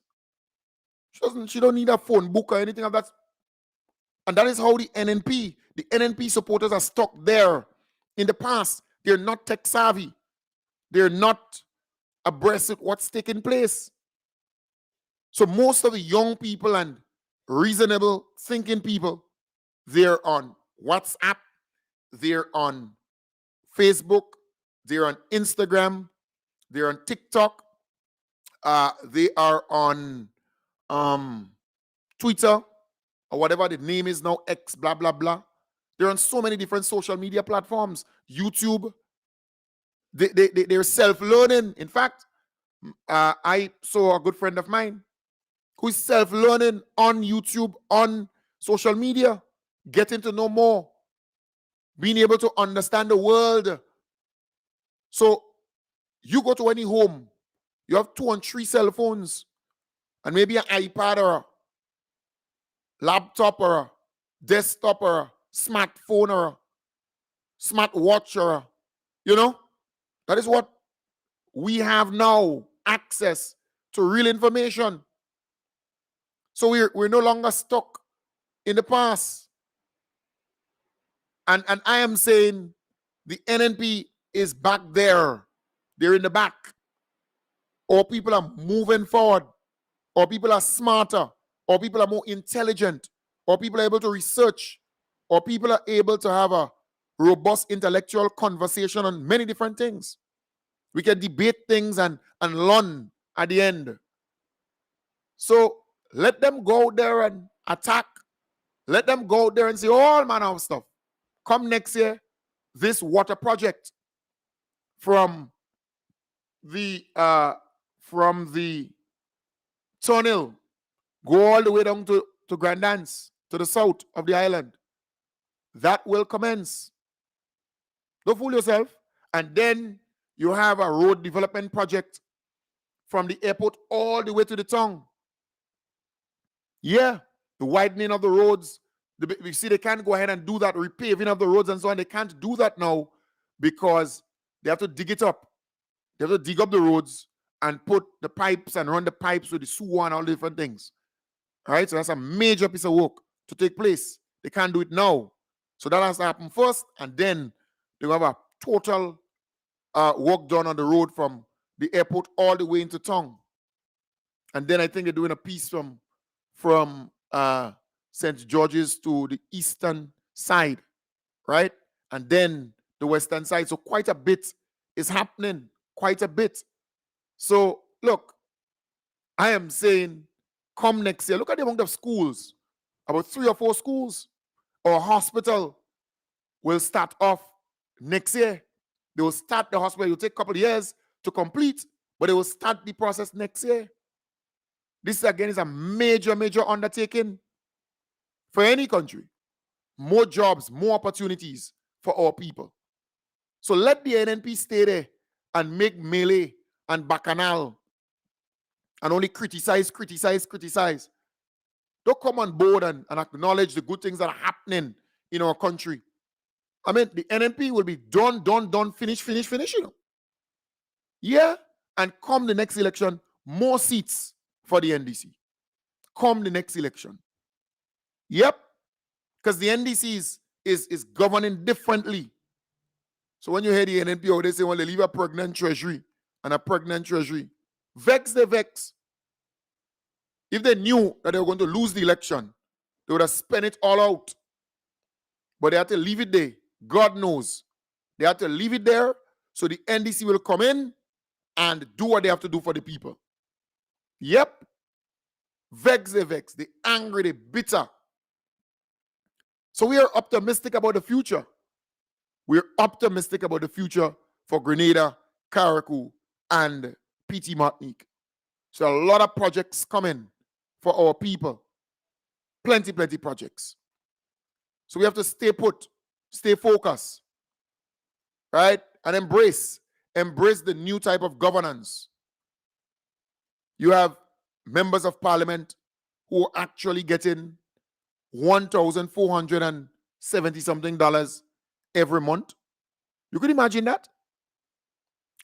She don't need a phone book or anything of that. And that is how the NNP supporters are stuck there. In the past, they're not tech savvy. They're not abreast of what's taking place. So most of the young people and reasonable thinking people, they're on WhatsApp, they're on Facebook, they're on Instagram, they're on TikTok, they are on Twitter, or whatever the name is now, X, blah, blah, blah. They're on so many different social media platforms, YouTube. They're self-learning. In fact, I saw a good friend of mine who is self-learning on YouTube, on social media, getting to know more, being able to understand the world. So you go to any home, you have 2 and 3 cell phones, and maybe an iPad or a laptop or a desktop or a smartphone or a smartwatch or a, that is what we have now, access to real information. So we're no longer stuck in the past. And I am saying the NNP is back there. They're in the back. Or people are moving forward. Or people are smarter. Or people are more intelligent. Or people are able to research. Or people are able to have a robust intellectual conversation on many different things. We can debate things and learn at the end. So let them go there and attack. Let them go there and say all manner of stuff. Come next year, this water project from the tunnel go all the way down to Grandance, to the south of the island. That will commence. Don't fool yourself. And then you have a road development project from the airport all the way to the town. Yeah, the widening of the roads. You see, they can't go ahead and do that, repaving of the roads and so on. They can't do that now because they have to dig it up. They have to dig up the roads and put the pipes and run the pipes with the sewer and all the different things. All right, so that's a major piece of work to take place. They can't do it now. So that has to happen first, and then they have a total work done on the road from the airport all the way into town. And then I think they're doing a piece from St. George's to the eastern side, right? And then the western side. So quite a bit is happening, quite a bit. So look, I am saying come next year, look at the amount of schools, about 3 or 4 schools or a hospital will start off next year. They will start the hospital. It will take a couple of years to complete, but they will start the process next year. This again is a major, major undertaking for any country. More jobs, more opportunities for our people. So let the NNP stay there and make melee and bacchanal and only criticize. Don't come on board and acknowledge the good things that are happening in our country. I mean, the NNP will be done, finish, Yeah, and come the next election, more seats for the NDC. Come the next election. Yep, because the NDC is governing differently. So when you hear the NNP, they say, well, they leave a pregnant treasury and a pregnant treasury. Vex, they vex. If they knew that they were going to lose the election, they would have spent it all out. But they had to leave it there. God knows. They had to leave it there so the NDC will come in and do what they have to do for the people. Yep. Vex, they angry, they bitter. So we are optimistic about the future. We're optimistic about the future for Grenada, Carriacou, and PT Martinique. So a lot of projects coming for our people. Plenty projects. So we have to stay put, stay focused, right? And embrace the new type of governance. You have members of parliament who are actually getting $1,470 something every month. You could imagine that?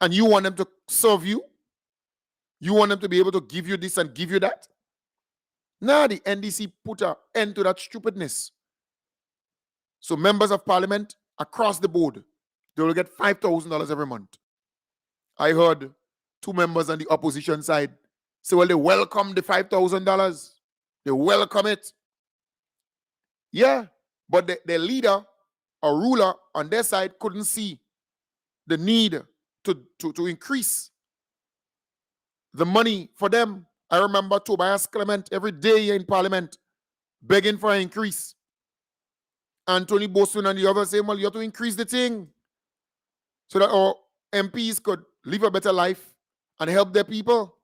And you want them to serve you? You want them to be able to give you this and give you that? Now the NDC put an end to that stupidness. So members of parliament across the board, they will get $5,000 every month. I heard two members on the opposition side say, well, they welcome the $5,000. They welcome it. Yeah, but the leader or ruler on their side couldn't see the need to increase the money for them. I remember Tobias Clement every day in parliament begging for an increase. Anthony Bosun and the others saying, well, you have to increase the thing so that our MPs could live a better life and help their people.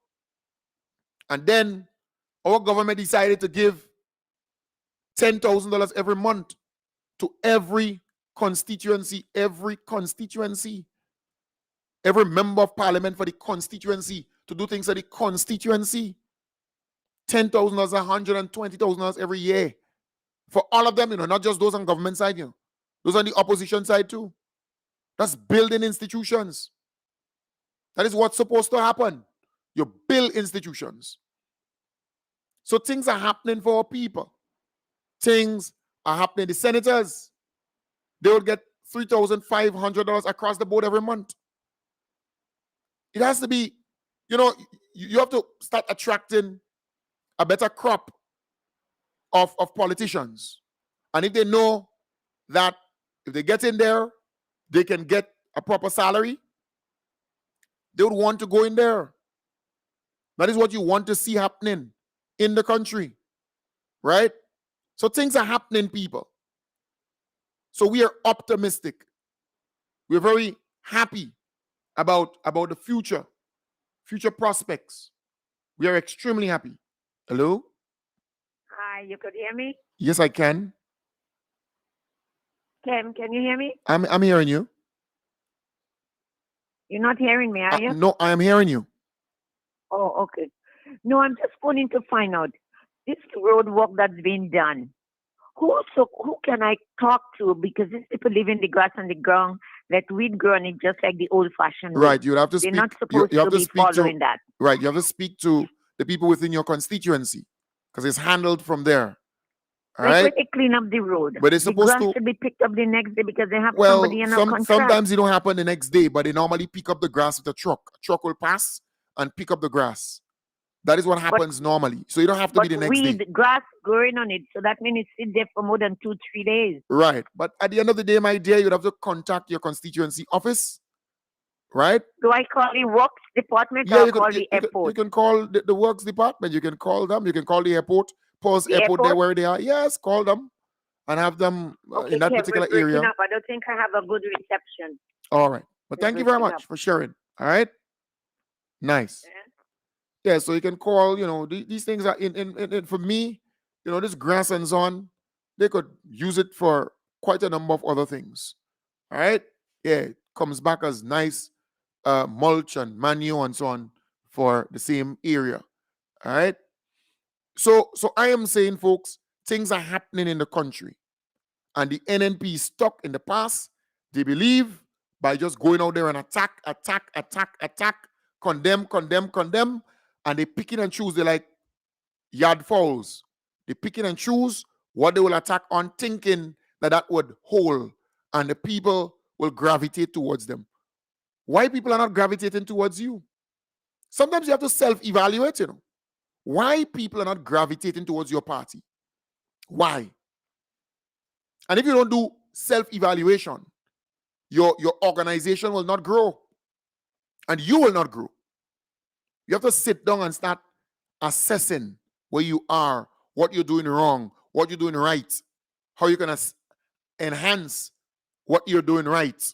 And then our government decided to give $10,000 every month to every constituency, every member of parliament for the constituency to do things for the constituency. $10,000, $120,000 every year. For all of them, not just those on government side, those on the opposition side too. That's building institutions. That is what's supposed to happen. You build institutions. So things are happening for our people. Things are happening. The senators, they will get $3,500 across the board every month. It has to be, you have to start attracting a better crop of politicians. And if they know that if they get in there, they can get a proper salary, they would want to go in there. That is what you want to see happening in the country, right? So things are happening, people. So we are optimistic. We're very happy about the future prospects. We are extremely happy. Hello? Hi, you could hear me? Yes, I can. Kim, can you hear me? I'm hearing you. You're not hearing me, are you? No, I am hearing you. Oh, okay. No, I'm just phoning to find out this road work that's being done. Who can I talk to? Because these people live in the grass on the ground, let weed grow on it just like the old-fashioned way. Right, you have to They're speak. not supposed you have to to be speak following that. Right, you have to speak to the people within your constituency because it's handled from there. All like right? when they clean up the road, But it's the supposed grass to should be picked up the next day because they have well, somebody in a contract. sometimes it don't happen the next day, but they normally pick up the grass with a truck. A truck will pass and pick up the grass. That is what happens normally. So you don't have to be the next day. But grass growing on it, so that means it sits there for more than 2-3 days. Right. But at the end of the day, my dear, you'd have to contact your constituency office, right? Do I call the works department Yeah, or call the airport? You can call the works department. You can call them. You can call the airport. Pause The airport there airport? where they are. Yes, call them and have them in that Kev, particular we're breaking area. up. I don't think I have a good reception. All right. But We're thank you very breaking much up. for sharing. All right. Nice. Yeah. Yeah, so you can call, these things are in for me, this grass and so on, they could use it for quite a number of other things. All right. Yeah, it comes back as nice mulch and manure and so on for the same area. All right. So I am saying, folks, things are happening in the country. And the NNP is stuck in the past. They believe by just going out there and attack, condemn, and they pick it and choose. They're like yard fowls. They pick it and choose what they will attack on, thinking that would hold and the people will gravitate towards them. Why people are not gravitating towards you? Sometimes you have to self-evaluate, Why people are not gravitating towards your party? Why? And if you don't do self-evaluation, your organization will not grow. And you will not grow. You have to sit down and start assessing where you are, what you're doing wrong, what you're doing right, how you can enhance what you're doing right,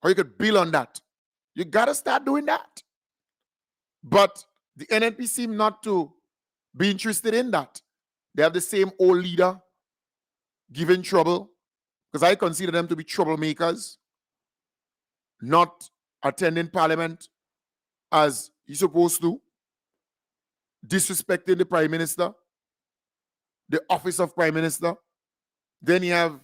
how you could build on that. You got to start doing that. But the NNP seem not to be interested in that. They have the same old leader giving trouble, because I consider them to be troublemakers, not attending parliament as he's supposed to, disrespecting the prime minister, the office of prime minister. Then you have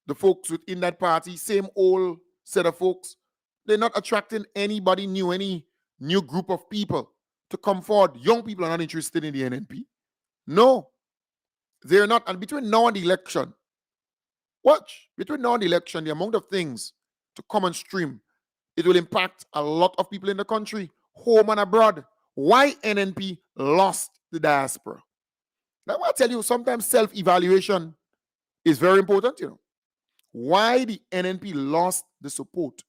the folks within that party, same old set of folks. They're not attracting anybody new, any new group of people to come forward. Young people are not interested in the NNP. No, they're not. And between now and the election, watch, between now and the election, the amount of things to come on stream, it will impact a lot of people in the country, home and abroad. Why NNP lost the diaspora? Now, I'll tell you, sometimes self-evaluation is very important, you know. Why the NNP lost the support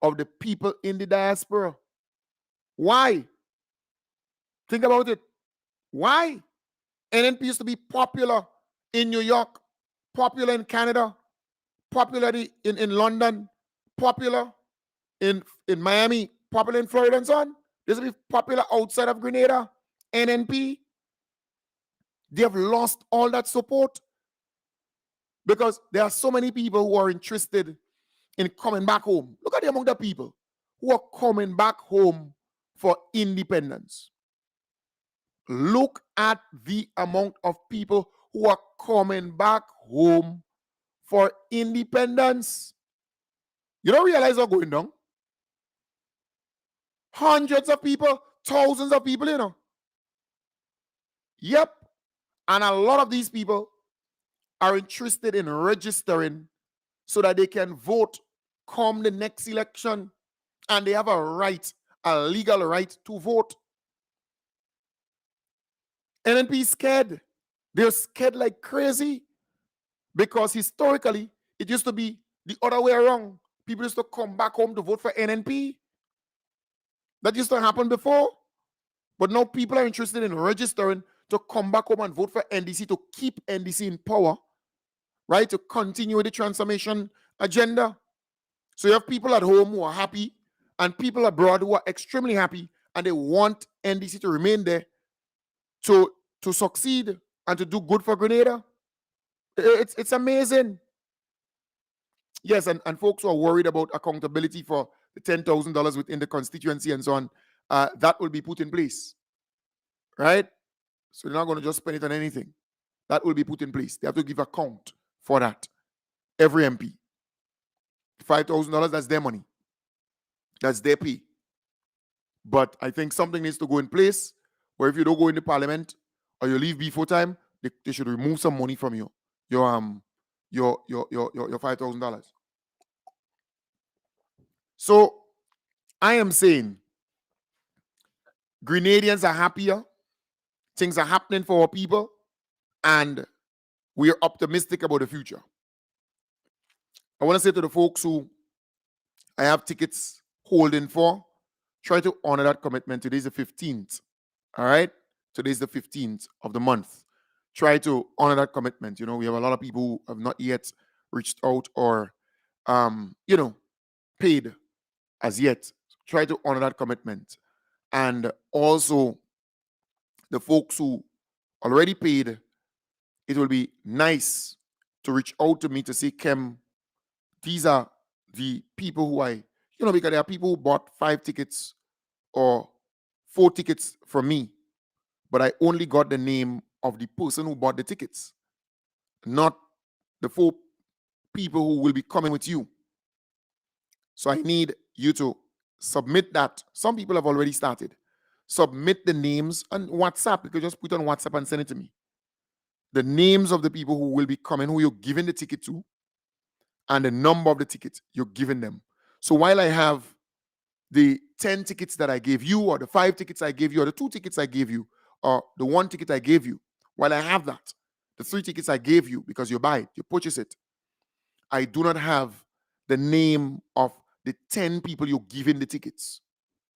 of the people in the diaspora? Why? Think about it. Why? NNP used to be popular in New York, popular in Canada, popular in London, popular in Miami, popular in Florida and so on. This will be popular outside of Grenada. NNP, they have lost all that support because there are so many people who are interested in coming back home. Look at the amount of people who are coming back home for independence. Look at the amount of people who are coming back home for independence. You don't realize what's going on? Hundreds of people, thousands of people, you know. Yep. And a lot of these people are interested in registering so that they can vote come the next election. And they have a right, a legal right to vote. NNP is scared. They're scared like crazy because historically, it used to be the other way around. People used to come back home to vote for NNP. That used to happen before. But now people are interested in registering to come back home and vote for NDC, to keep NDC in power, right? To continue the transformation agenda. So you have people at home who are happy and people abroad who are extremely happy, and they want NDC to remain there to succeed and to do good for Grenada. It's amazing. Yes, and folks who are worried about accountability for the $10,000 within the constituency and so on, that will be put in place, right? So they're not going to just spend it on anything. That will be put in place. They have to give account for that. Every MP. $5,000, that's their money. That's their pay. But I think something needs to go in place where if you don't go into parliament or you leave before time, they should remove some money from you. Your $5,000. So I am saying Grenadians are happier. Things are happening for our people, and we are optimistic about the future. I want to say to the folks who I have tickets holding for, try to honor that commitment. Today's the 15th. All right? Today's the 15th of the month. Try to honor that commitment. You know, we have a lot of people who have not yet reached out or, paid as yet. Try to honor that commitment. And also, the folks who already paid, it will be nice to reach out to me to say, Kem, these are the people who because there are people who bought 5 tickets or 4 tickets from me, but I only got the name of the person who bought the tickets, not the 4 people who will be coming with you. So I need you to submit that. Some people have already started. Submit the names on WhatsApp. You could just put it on WhatsApp and send it to me. The names of the people who will be coming, who you're giving the ticket to, and the number of the ticket you're giving them. So while I have the 10 tickets that I gave you, or the 5 tickets I gave you, or the 2 tickets I gave you, or the one ticket I gave you, while I have that, the 3 tickets I gave you because you buy it, you purchase it, I do not have the name of the 10 people you're giving the tickets.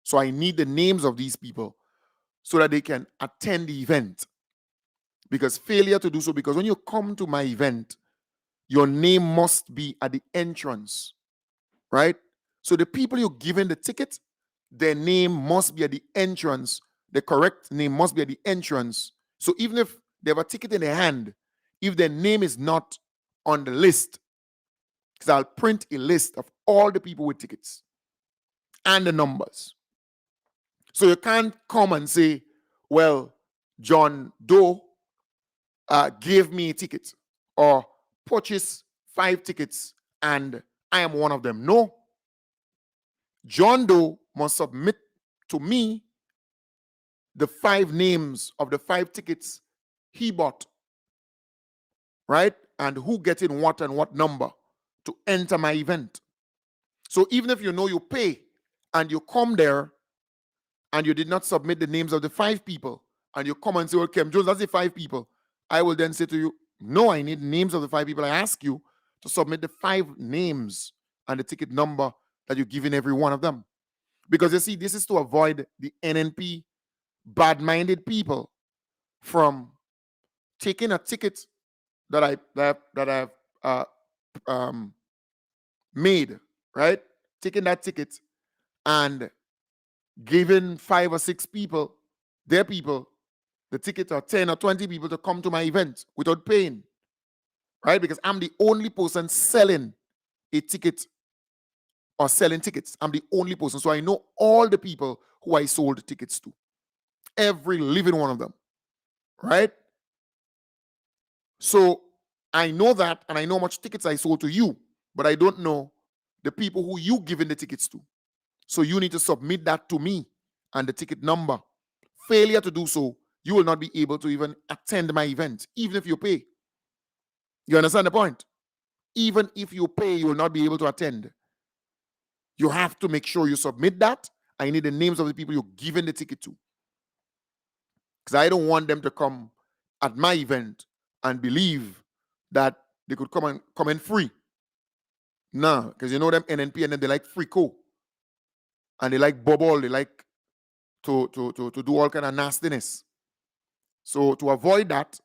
So I need the names of these people so that they can attend the event. Because failure to do so, because when you come to my event, your name must be at the entrance, right? So the people you're giving the ticket, their name must be at the entrance. The correct name must be at the entrance. So even if they have a ticket in their hand, if their name is not on the list, because I'll print a list of all the people with tickets and the numbers. So you can't come and say, well, John Doe gave me a ticket or purchased 5 tickets and I am one of them. No. John Doe must submit to me the 5 names of the 5 tickets he bought, right? And who getting what and what number to enter my event. So even if you know you pay and you come there and you did not submit the names of the 5 people and you come and say, well, Kim Jones, that's the 5 people. I will then say to you, no, I need names of the 5 people. I ask you to submit the 5 names and the ticket number that you're giving every one of them. Because you see, this is to avoid the NNP bad-minded people from taking a ticket that I've made, right? Taking that ticket and giving 5 or 6 people, their people, the ticket, or 10 or 20 people to come to my event without paying, right? Because I'm the only person selling a ticket or selling tickets. I'm the only person. So I know all the people who I sold tickets to, every living one of them, right? So I know that, and I know how much tickets I sold to you, but I don't know the people who you giving the tickets to. So you need to submit that to me and the ticket number. Failure to do so, you will not be able to even attend my event, even if you pay. You understand the point? Even if you pay, you will not be able to attend. You have to make sure you submit that. I need the names of the people you're giving the ticket to. Because I don't want them to come at my event and believe that they could come in free. No, because you know them NNP and then they like free co. And they like bubble, they like to do all kind of nastiness. So to avoid that,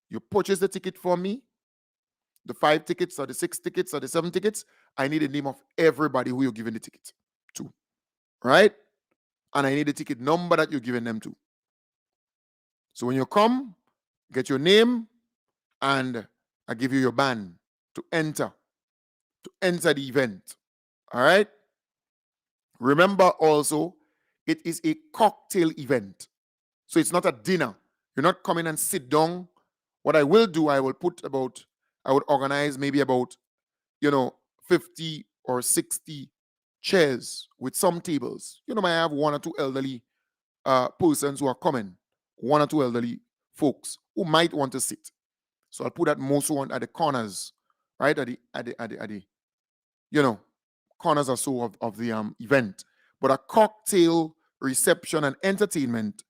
you purchase the ticket for me, the 5 tickets or the 6 tickets or the 7 tickets. I need the name of everybody who you're giving the ticket to, right? And I need the ticket number that you're giving them to. So when you come, get your name and I give you your band to enter the event. All right? Remember also, it is a cocktail event. So it's not a dinner. You're not coming and sit down. What I will do, I would organize maybe about, 50 or 60 chairs with some tables. I have 1 or 2 elderly persons who are coming, 1 or 2 elderly folks who might want to sit. So I'll put that most one at the corners, right? At the corners or so of the event. But a cocktail reception and entertainment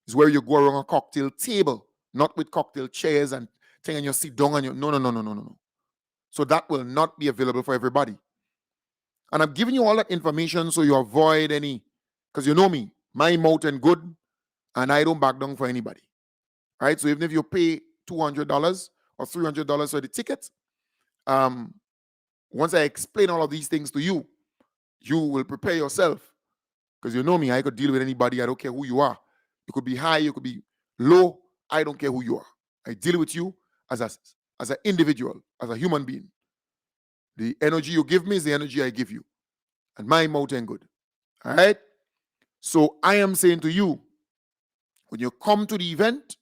is where you go around a cocktail table, not with cocktail chairs and thing, and you sit down and you no. So that will not be available for everybody. And I'm giving you all that information so you avoid any, because you know me, my mouth and good, and I don't back down for anybody. Right? So even if you pay $200 or $300 for the ticket, once I explain all of these things to you, you will prepare yourself. Because you know me, I could deal with anybody. I don't care who you are. You could be high, you could be low. I don't care who you are. I deal with you as an individual, as a human being. The energy you give me is the energy I give you. And my mouth ain't good. All right? So I am saying to you, when you come to the event,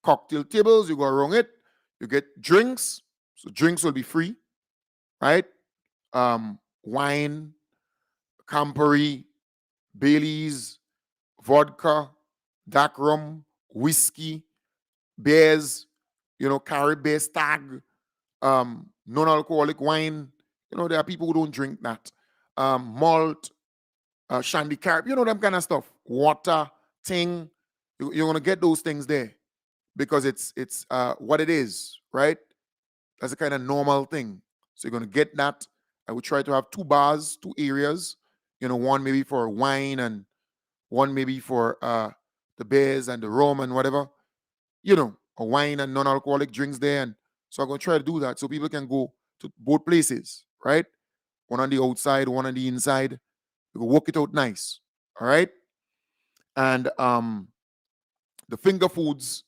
cocktail tables, you go around it, you get drinks. So drinks will be free, right? Wine, Campari, Baileys, vodka, dark rum, whiskey, beers, Caribbean stag, non-alcoholic wine. There are people who don't drink that. Malt, shandy carib, them kind of stuff. Water, ting, You're gonna get those things there because it's what it is, right? That's a kind of normal thing. So you're gonna get that. I would try to have 2 bars, 2 areas. One maybe for wine and one maybe for the beers and the rum and whatever. A wine and non-alcoholic drinks there. And so I'm gonna try to do that so people can go to both places, right? One on the outside, one on the inside. You can work it out nice. All right. And the finger foods,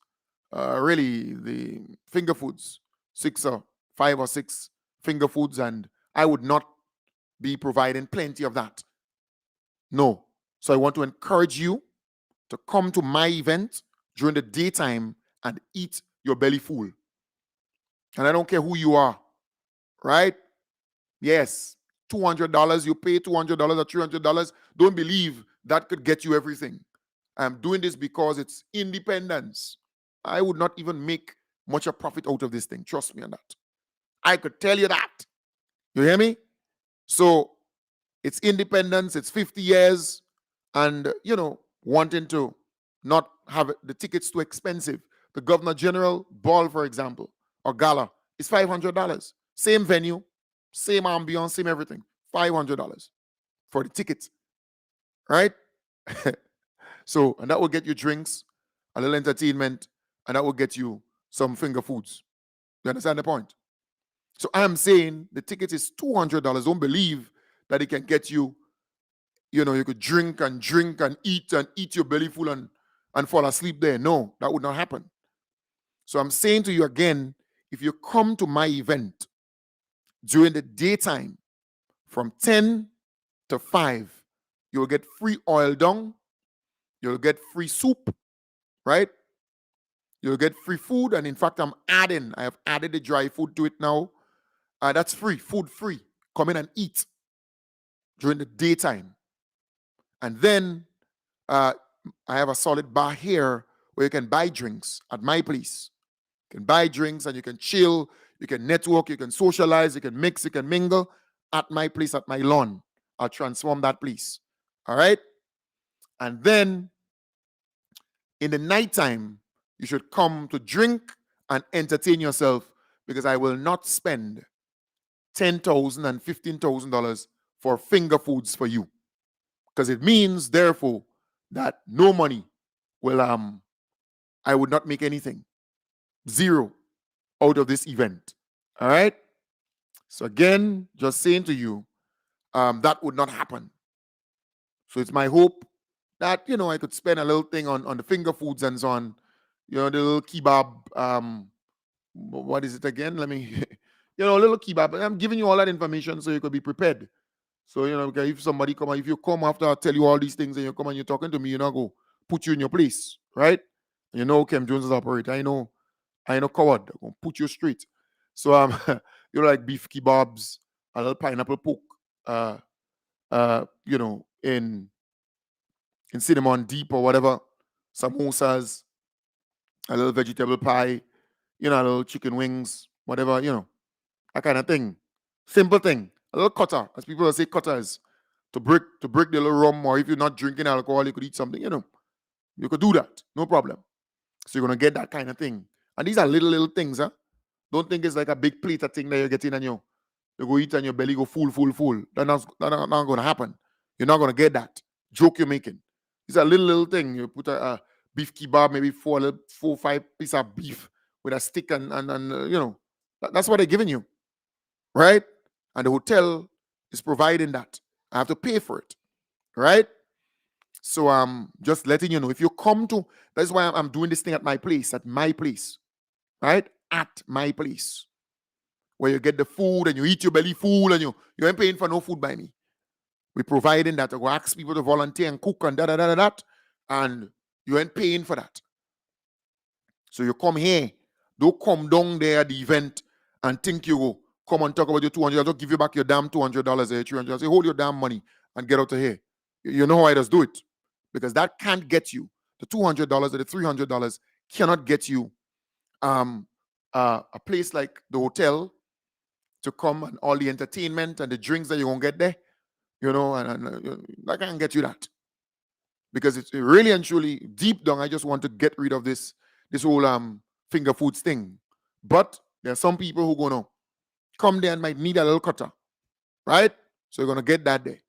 really the finger foods, 5 or 6 finger foods, and I would not be providing plenty of that. No. So I want to encourage you to come to my event during the daytime and eat your belly full. And I don't care who you are, right? Yes, $200, you pay $200 or $300. Don't believe that could get you everything. I'm doing this because it's independence. I would not even make much of profit out of this thing. Trust me on that. I could tell you that. You hear me? So it's independence, it's 50 years, and, wanting to not have the tickets too expensive. The Governor General Ball, for example, or Gala, is $500. Same venue, same ambiance, same everything. $500 for the ticket, right? So, and that will get you drinks, a little entertainment, and that will get you some finger foods. You understand the point? So I'm saying the ticket is $200. Don't believe that it can get you, you could drink and eat your belly full and fall asleep there. No, that would not happen. So I'm saying to you again, if you come to my event during the daytime from 10 to 5, you'll get free oil dung, you'll get free soup, right? You'll get free food. And in fact, I have added the dry food to it now. That's free, food free. Come in and eat during the daytime. And then I have a solid bar here where you can buy drinks at my place. You can buy drinks and you can chill, you can network, you can socialize, you can mix, you can mingle at my place, at my lawn. I'll transform that place. All right? And then in the nighttime, you should come to drink and entertain yourself because I will not spend $10,000 and $15,000 for finger foods for you. Because it means, therefore, that no money will, I would not make anything. Zero out of this event. All right? So again, just saying to you, that would not happen. So it's my hope that, I could spend a little thing on the finger foods and so on. The little kebab, what is it again? Let me, a little kebab. I'm giving you all that information so you could be prepared. So, if somebody if you come after I tell you all these things and you come and you're talking to me, you're not going to put you in your place, right? Kem Jones is operator. I know coward. I'm going to put you straight. So, like beef kebabs, a little pineapple poke, in cinnamon deep or whatever, samosas, a little vegetable pie, a little chicken wings, whatever, that kind of thing. Simple thing. A little cutter, as people will say cutters, to break the little rum, or if you're not drinking alcohol, you could eat something, You could do that. No problem. So you're going to get that kind of thing. And these are little things, huh? Don't think it's like a big plate of thing that you're getting and you go eat and your belly go full. That's not going to happen. You're not going to get that. Joke you're making. These are little thing. You put a beef kebab, maybe 4 or 5 pieces of beef with a stick and that's what they're giving you. Right? And the hotel is providing that. I have to pay for it. Right? So just letting you know. If you come to, that's why I'm doing this thing at my place. Right? At my place. Where you get the food and you eat your belly full and you ain't paying for no food by me. We're providing that. I go ask people to volunteer and cook and that. And you ain't paying for that. So you come here. Don't come down there at the event and think you go come and talk about your $200. I'll just give you back your damn $200 or $300. Say, hold your damn money and get out of here. You know how I just do it. Because that can't get you. The $200 or the $300 cannot get you a place like the hotel to come and all the entertainment and the drinks that you're going to get there. And I can't get you that. because it's really and truly deep down. I just want to get rid of this whole finger foods thing. But there are some people who gonna come there and might need a little cutter, right? So you're gonna get that there.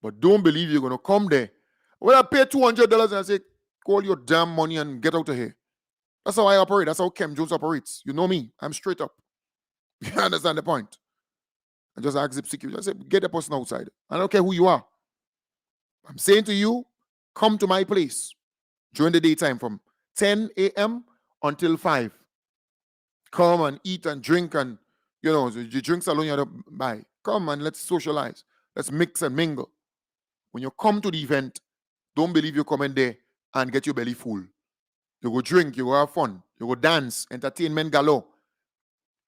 But don't believe you're gonna come there. Well, I pay $200 and I say, call your damn money and get out of here. That's how I operate. That's how Kem Jones operates. You know me. I'm straight up. You understand the point? I just ask the security. I say, get the person outside. I don't care who you are. I'm saying to you, come to my place during the daytime from 10 a.m. until 5. Come and eat and drink, and the drinks alone you have to buy. Come and let's socialize. Let's mix and mingle. When you come to the event, don't believe you come in there and get your belly full. You go drink, you go have fun, you go dance, entertainment galore.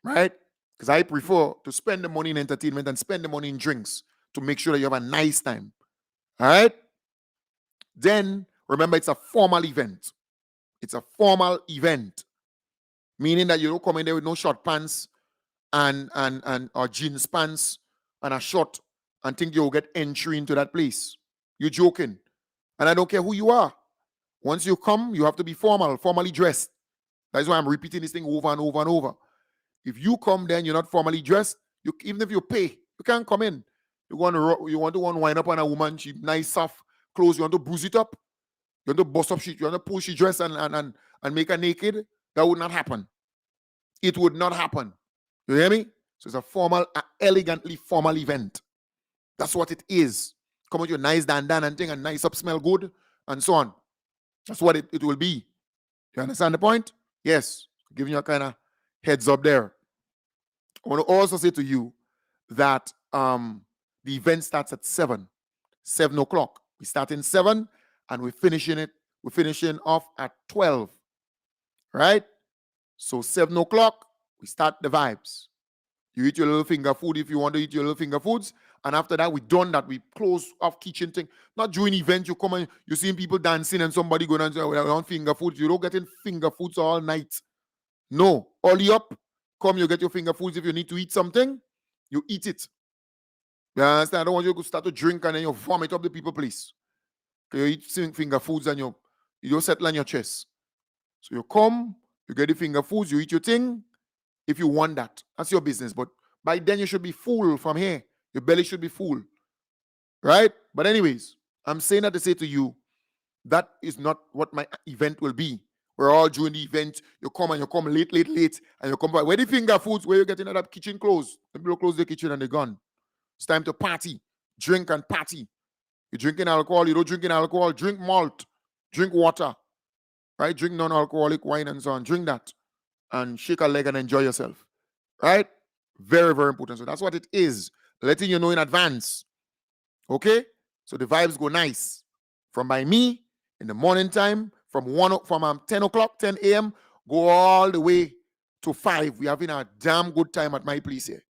Right? Because I prefer to spend the money in entertainment and spend the money in drinks to make sure that you have a nice time. All right? Then, remember, it's a formal event. It's a formal event. Meaning that you don't come in there with no short pants and or jeans pants and a short and think you'll get entry into that place. You're joking. And I don't care who you are. Once you come, you have to be formal, formally dressed. That's why I'm repeating this thing over and over and over. If you come there and you're not formally dressed, even if you pay, you can't come in. You want to wind up on a woman, she nice, soft clothes, you want to bruise it up, you want to bust up shit, you want to pull she dress and make her naked. That would not happen. It would not happen. You hear me? So it's a formal, elegantly formal event. That's what it is. Come with your nice dandan and thing and nice up, smell good, and so on. That's what it will be. You understand the point? Yes. Giving you a kind of heads up there. I want to also say to you that the event starts at 7 o'clock. We start in 7 and we're finishing off at 12. Right? So 7 o'clock, we start the vibes. You eat your little finger food if you want to eat your little finger foods. And after that, we done that. We close off kitchen thing. Not during events, you come and you see people dancing and somebody going on finger foods. You don't get in finger foods all night. No. All up, come, you get your finger foods. If you need to eat something, you eat it. You understand? I don't want you to start to drink and then you vomit up the people, please. You eat finger foods and you don't settle on your chest. So you come, you get the finger foods, you eat your thing. If you want that, that's your business. But by then you should be full from here. Your belly should be full. Right? But anyways, I'm saying that to say to you, that is not what my event will be. We're all during the event. You come late, and you come back. Where the finger foods, where you getting that kitchen closed? The people close the kitchen and they're gone. It's time to party. Drink and party. You're drinking alcohol, you don't drinking alcohol, drink malt, drink water. Right? Drink non-alcoholic wine and so on. Drink that. And shake a leg and enjoy yourself. Right? Very, very important. So that's what it is. Letting you know in advance. Okay? So the vibes go nice. From by me, in the morning time, from 10 o'clock, 10 a.m., go all the way to 5. We're having a damn good time at my place here.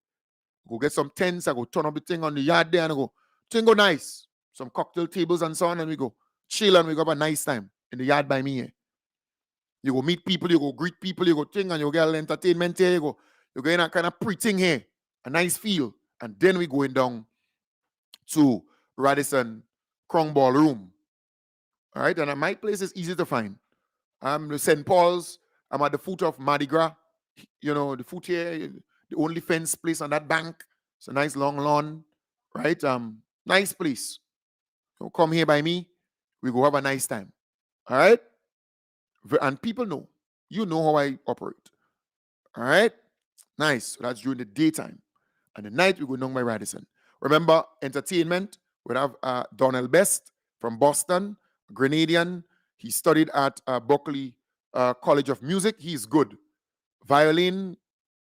Go get some tents, I go turn up the thing on the yard there and I go, thing go nice. Some cocktail tables and so on, and we go chill and we go have a nice time in the yard by me here. You go meet people, you go greet people, you go thing, and you get a little entertainment here, you go in a kind of pre-thing here, a nice feel. And then we going down to Radisson Crown Ballroom. All right, and my place is easy to find. I'm St. Paul's. I'm at the foot of Mardi Gras. The foot here, the only fence place on that bank. It's a nice long lawn, right? Nice place. So come here by me. We go have a nice time. All right? And people know. You know how I operate. All right? Nice. So that's during the daytime. And the night, we go down by Radisson. Remember, entertainment. We have Donald Best from Boston, Grenadian. He studied at Berkeley College of Music. He's good. Violin,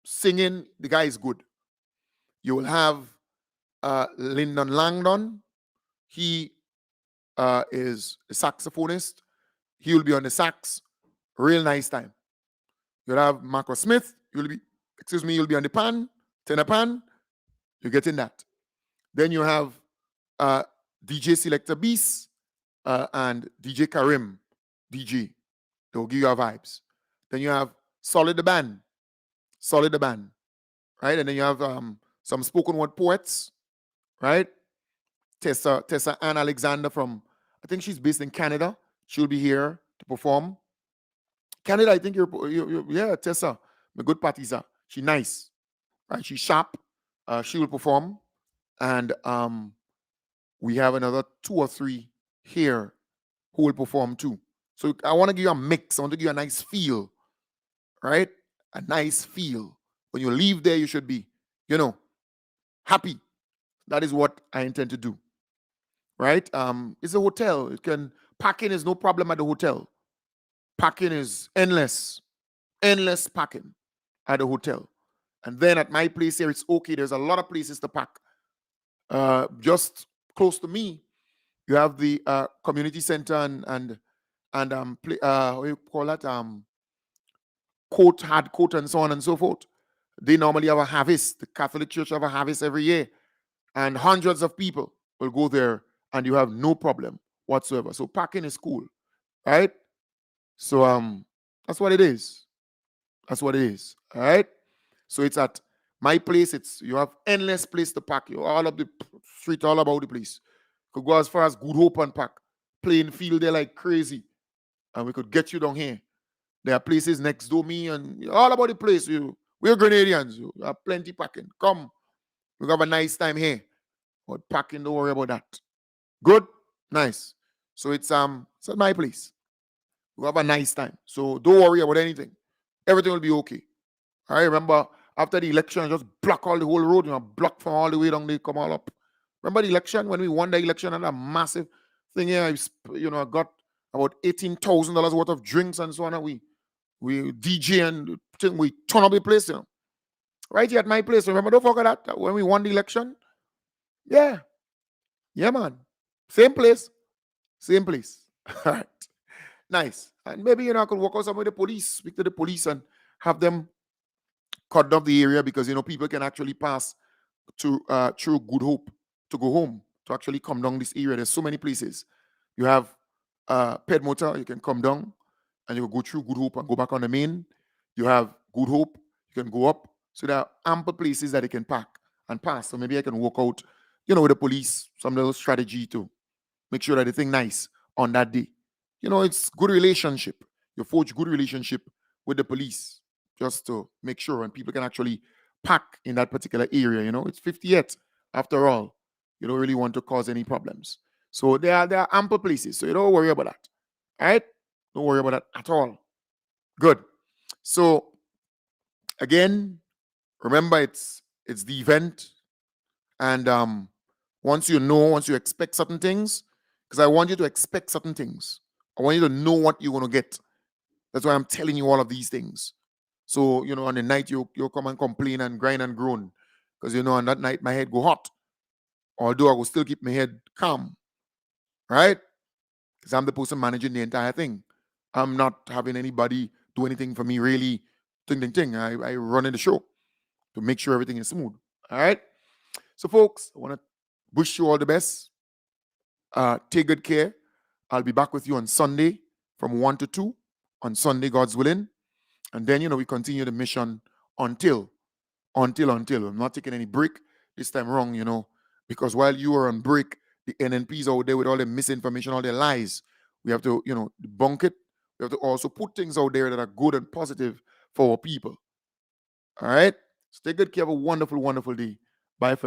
singing, the guy is good. You will have Lyndon Langdon. He is a saxophonist. He will be on the sax. Real nice time. You'll have Marco Smith. You'll be on the pan, tenor pan. You're getting that. Then you have DJ Selector Beast and DJ Karim. DJ. They'll give you our vibes. Then you have Solid the Band. Right? And then you have some spoken word poets. Right? Tessa Ann Alexander from, I think she's based in Canada. She'll be here to perform. Canada, I think yeah, Tessa, my good partiza. She nice, right? She's sharp. She will perform, and we have another 2 or 3 here who will perform too. So I want to give you a mix. I want to give you a nice feel, right? A nice feel. When you leave there, you should be, happy. That is what I intend to do, right? It's a hotel. Parking is no problem at the hotel. Parking is endless parking at the hotel. And then at my place here, it's okay. There's a lot of places to park. Just close to me, you have the community center and what do you call that? Hard court, and so on and so forth. They normally have a harvest. The Catholic Church have a harvest every year, and hundreds of people will go there, and you have no problem whatsoever. So parking is cool, right? So that's what it is. That's what it is. All right. So it's at my place. You have endless place to park. You all up the street, all about the place. Could go as far as Good Hope and park. Playing field there like crazy, and we could get you down here. There are places next to me and all about the place. We're Grenadians. You have plenty parking. Come. We have a nice time here. But parking, don't worry about that. Good? Nice. So it's at my place. We have a nice time. So don't worry about anything. Everything will be okay. I remember after the election, I just block all the whole road, block from all the way down there, come all up. Remember the election when we won the election and a massive thing here? I got about $18,000 worth of drinks and so on. And we DJ and we turn up the place, right here at my place. Remember, don't forget that when we won the election. Yeah, man. Same place. All right, nice. And maybe I could walk out some with the police, speak to the police, and have them cut off the area because people can actually pass to through Good Hope to go home, to actually come down this area. There's so many places. You have Ped Motor, you can come down and you go through Good Hope and go back on the main. You have Good Hope, you can go up. So there are ample places that they can park and pass. So maybe I can walk out, with the police, some little strategy to make sure that they think nice on that day. It's good relationship. You forge good relationship with the police just to make sure and people can actually park in that particular area. It's 50th after all. You don't really want to cause any problems. So there are ample places. So you don't worry about that. All right? Don't worry about that at all. Good. So again, remember it's the event. And once you expect certain things, because I want you to expect certain things. I want you to know what you're going to get. That's why I'm telling you all of these things. So, on the night you'll come and complain and grind and groan. Because, on that night my head go hot. Although I will still keep my head calm. Right? Because I'm the person managing the entire thing. I'm not having anybody do anything for me really. Ting. I run in the show to make sure everything is smooth. All right? So, folks, I want to wish you all the best. Take good care. I'll be back with you on Sunday from 1 to 2. On Sunday, God's willing. And then, we continue the mission until. I'm not taking any break this time wrong, because while you are on break, the NNPs out there with all their misinformation, all their lies. We have to, debunk it. We have to also put things out there that are good and positive for our people. All right? So take good care. Have a wonderful, wonderful day. Bye for now.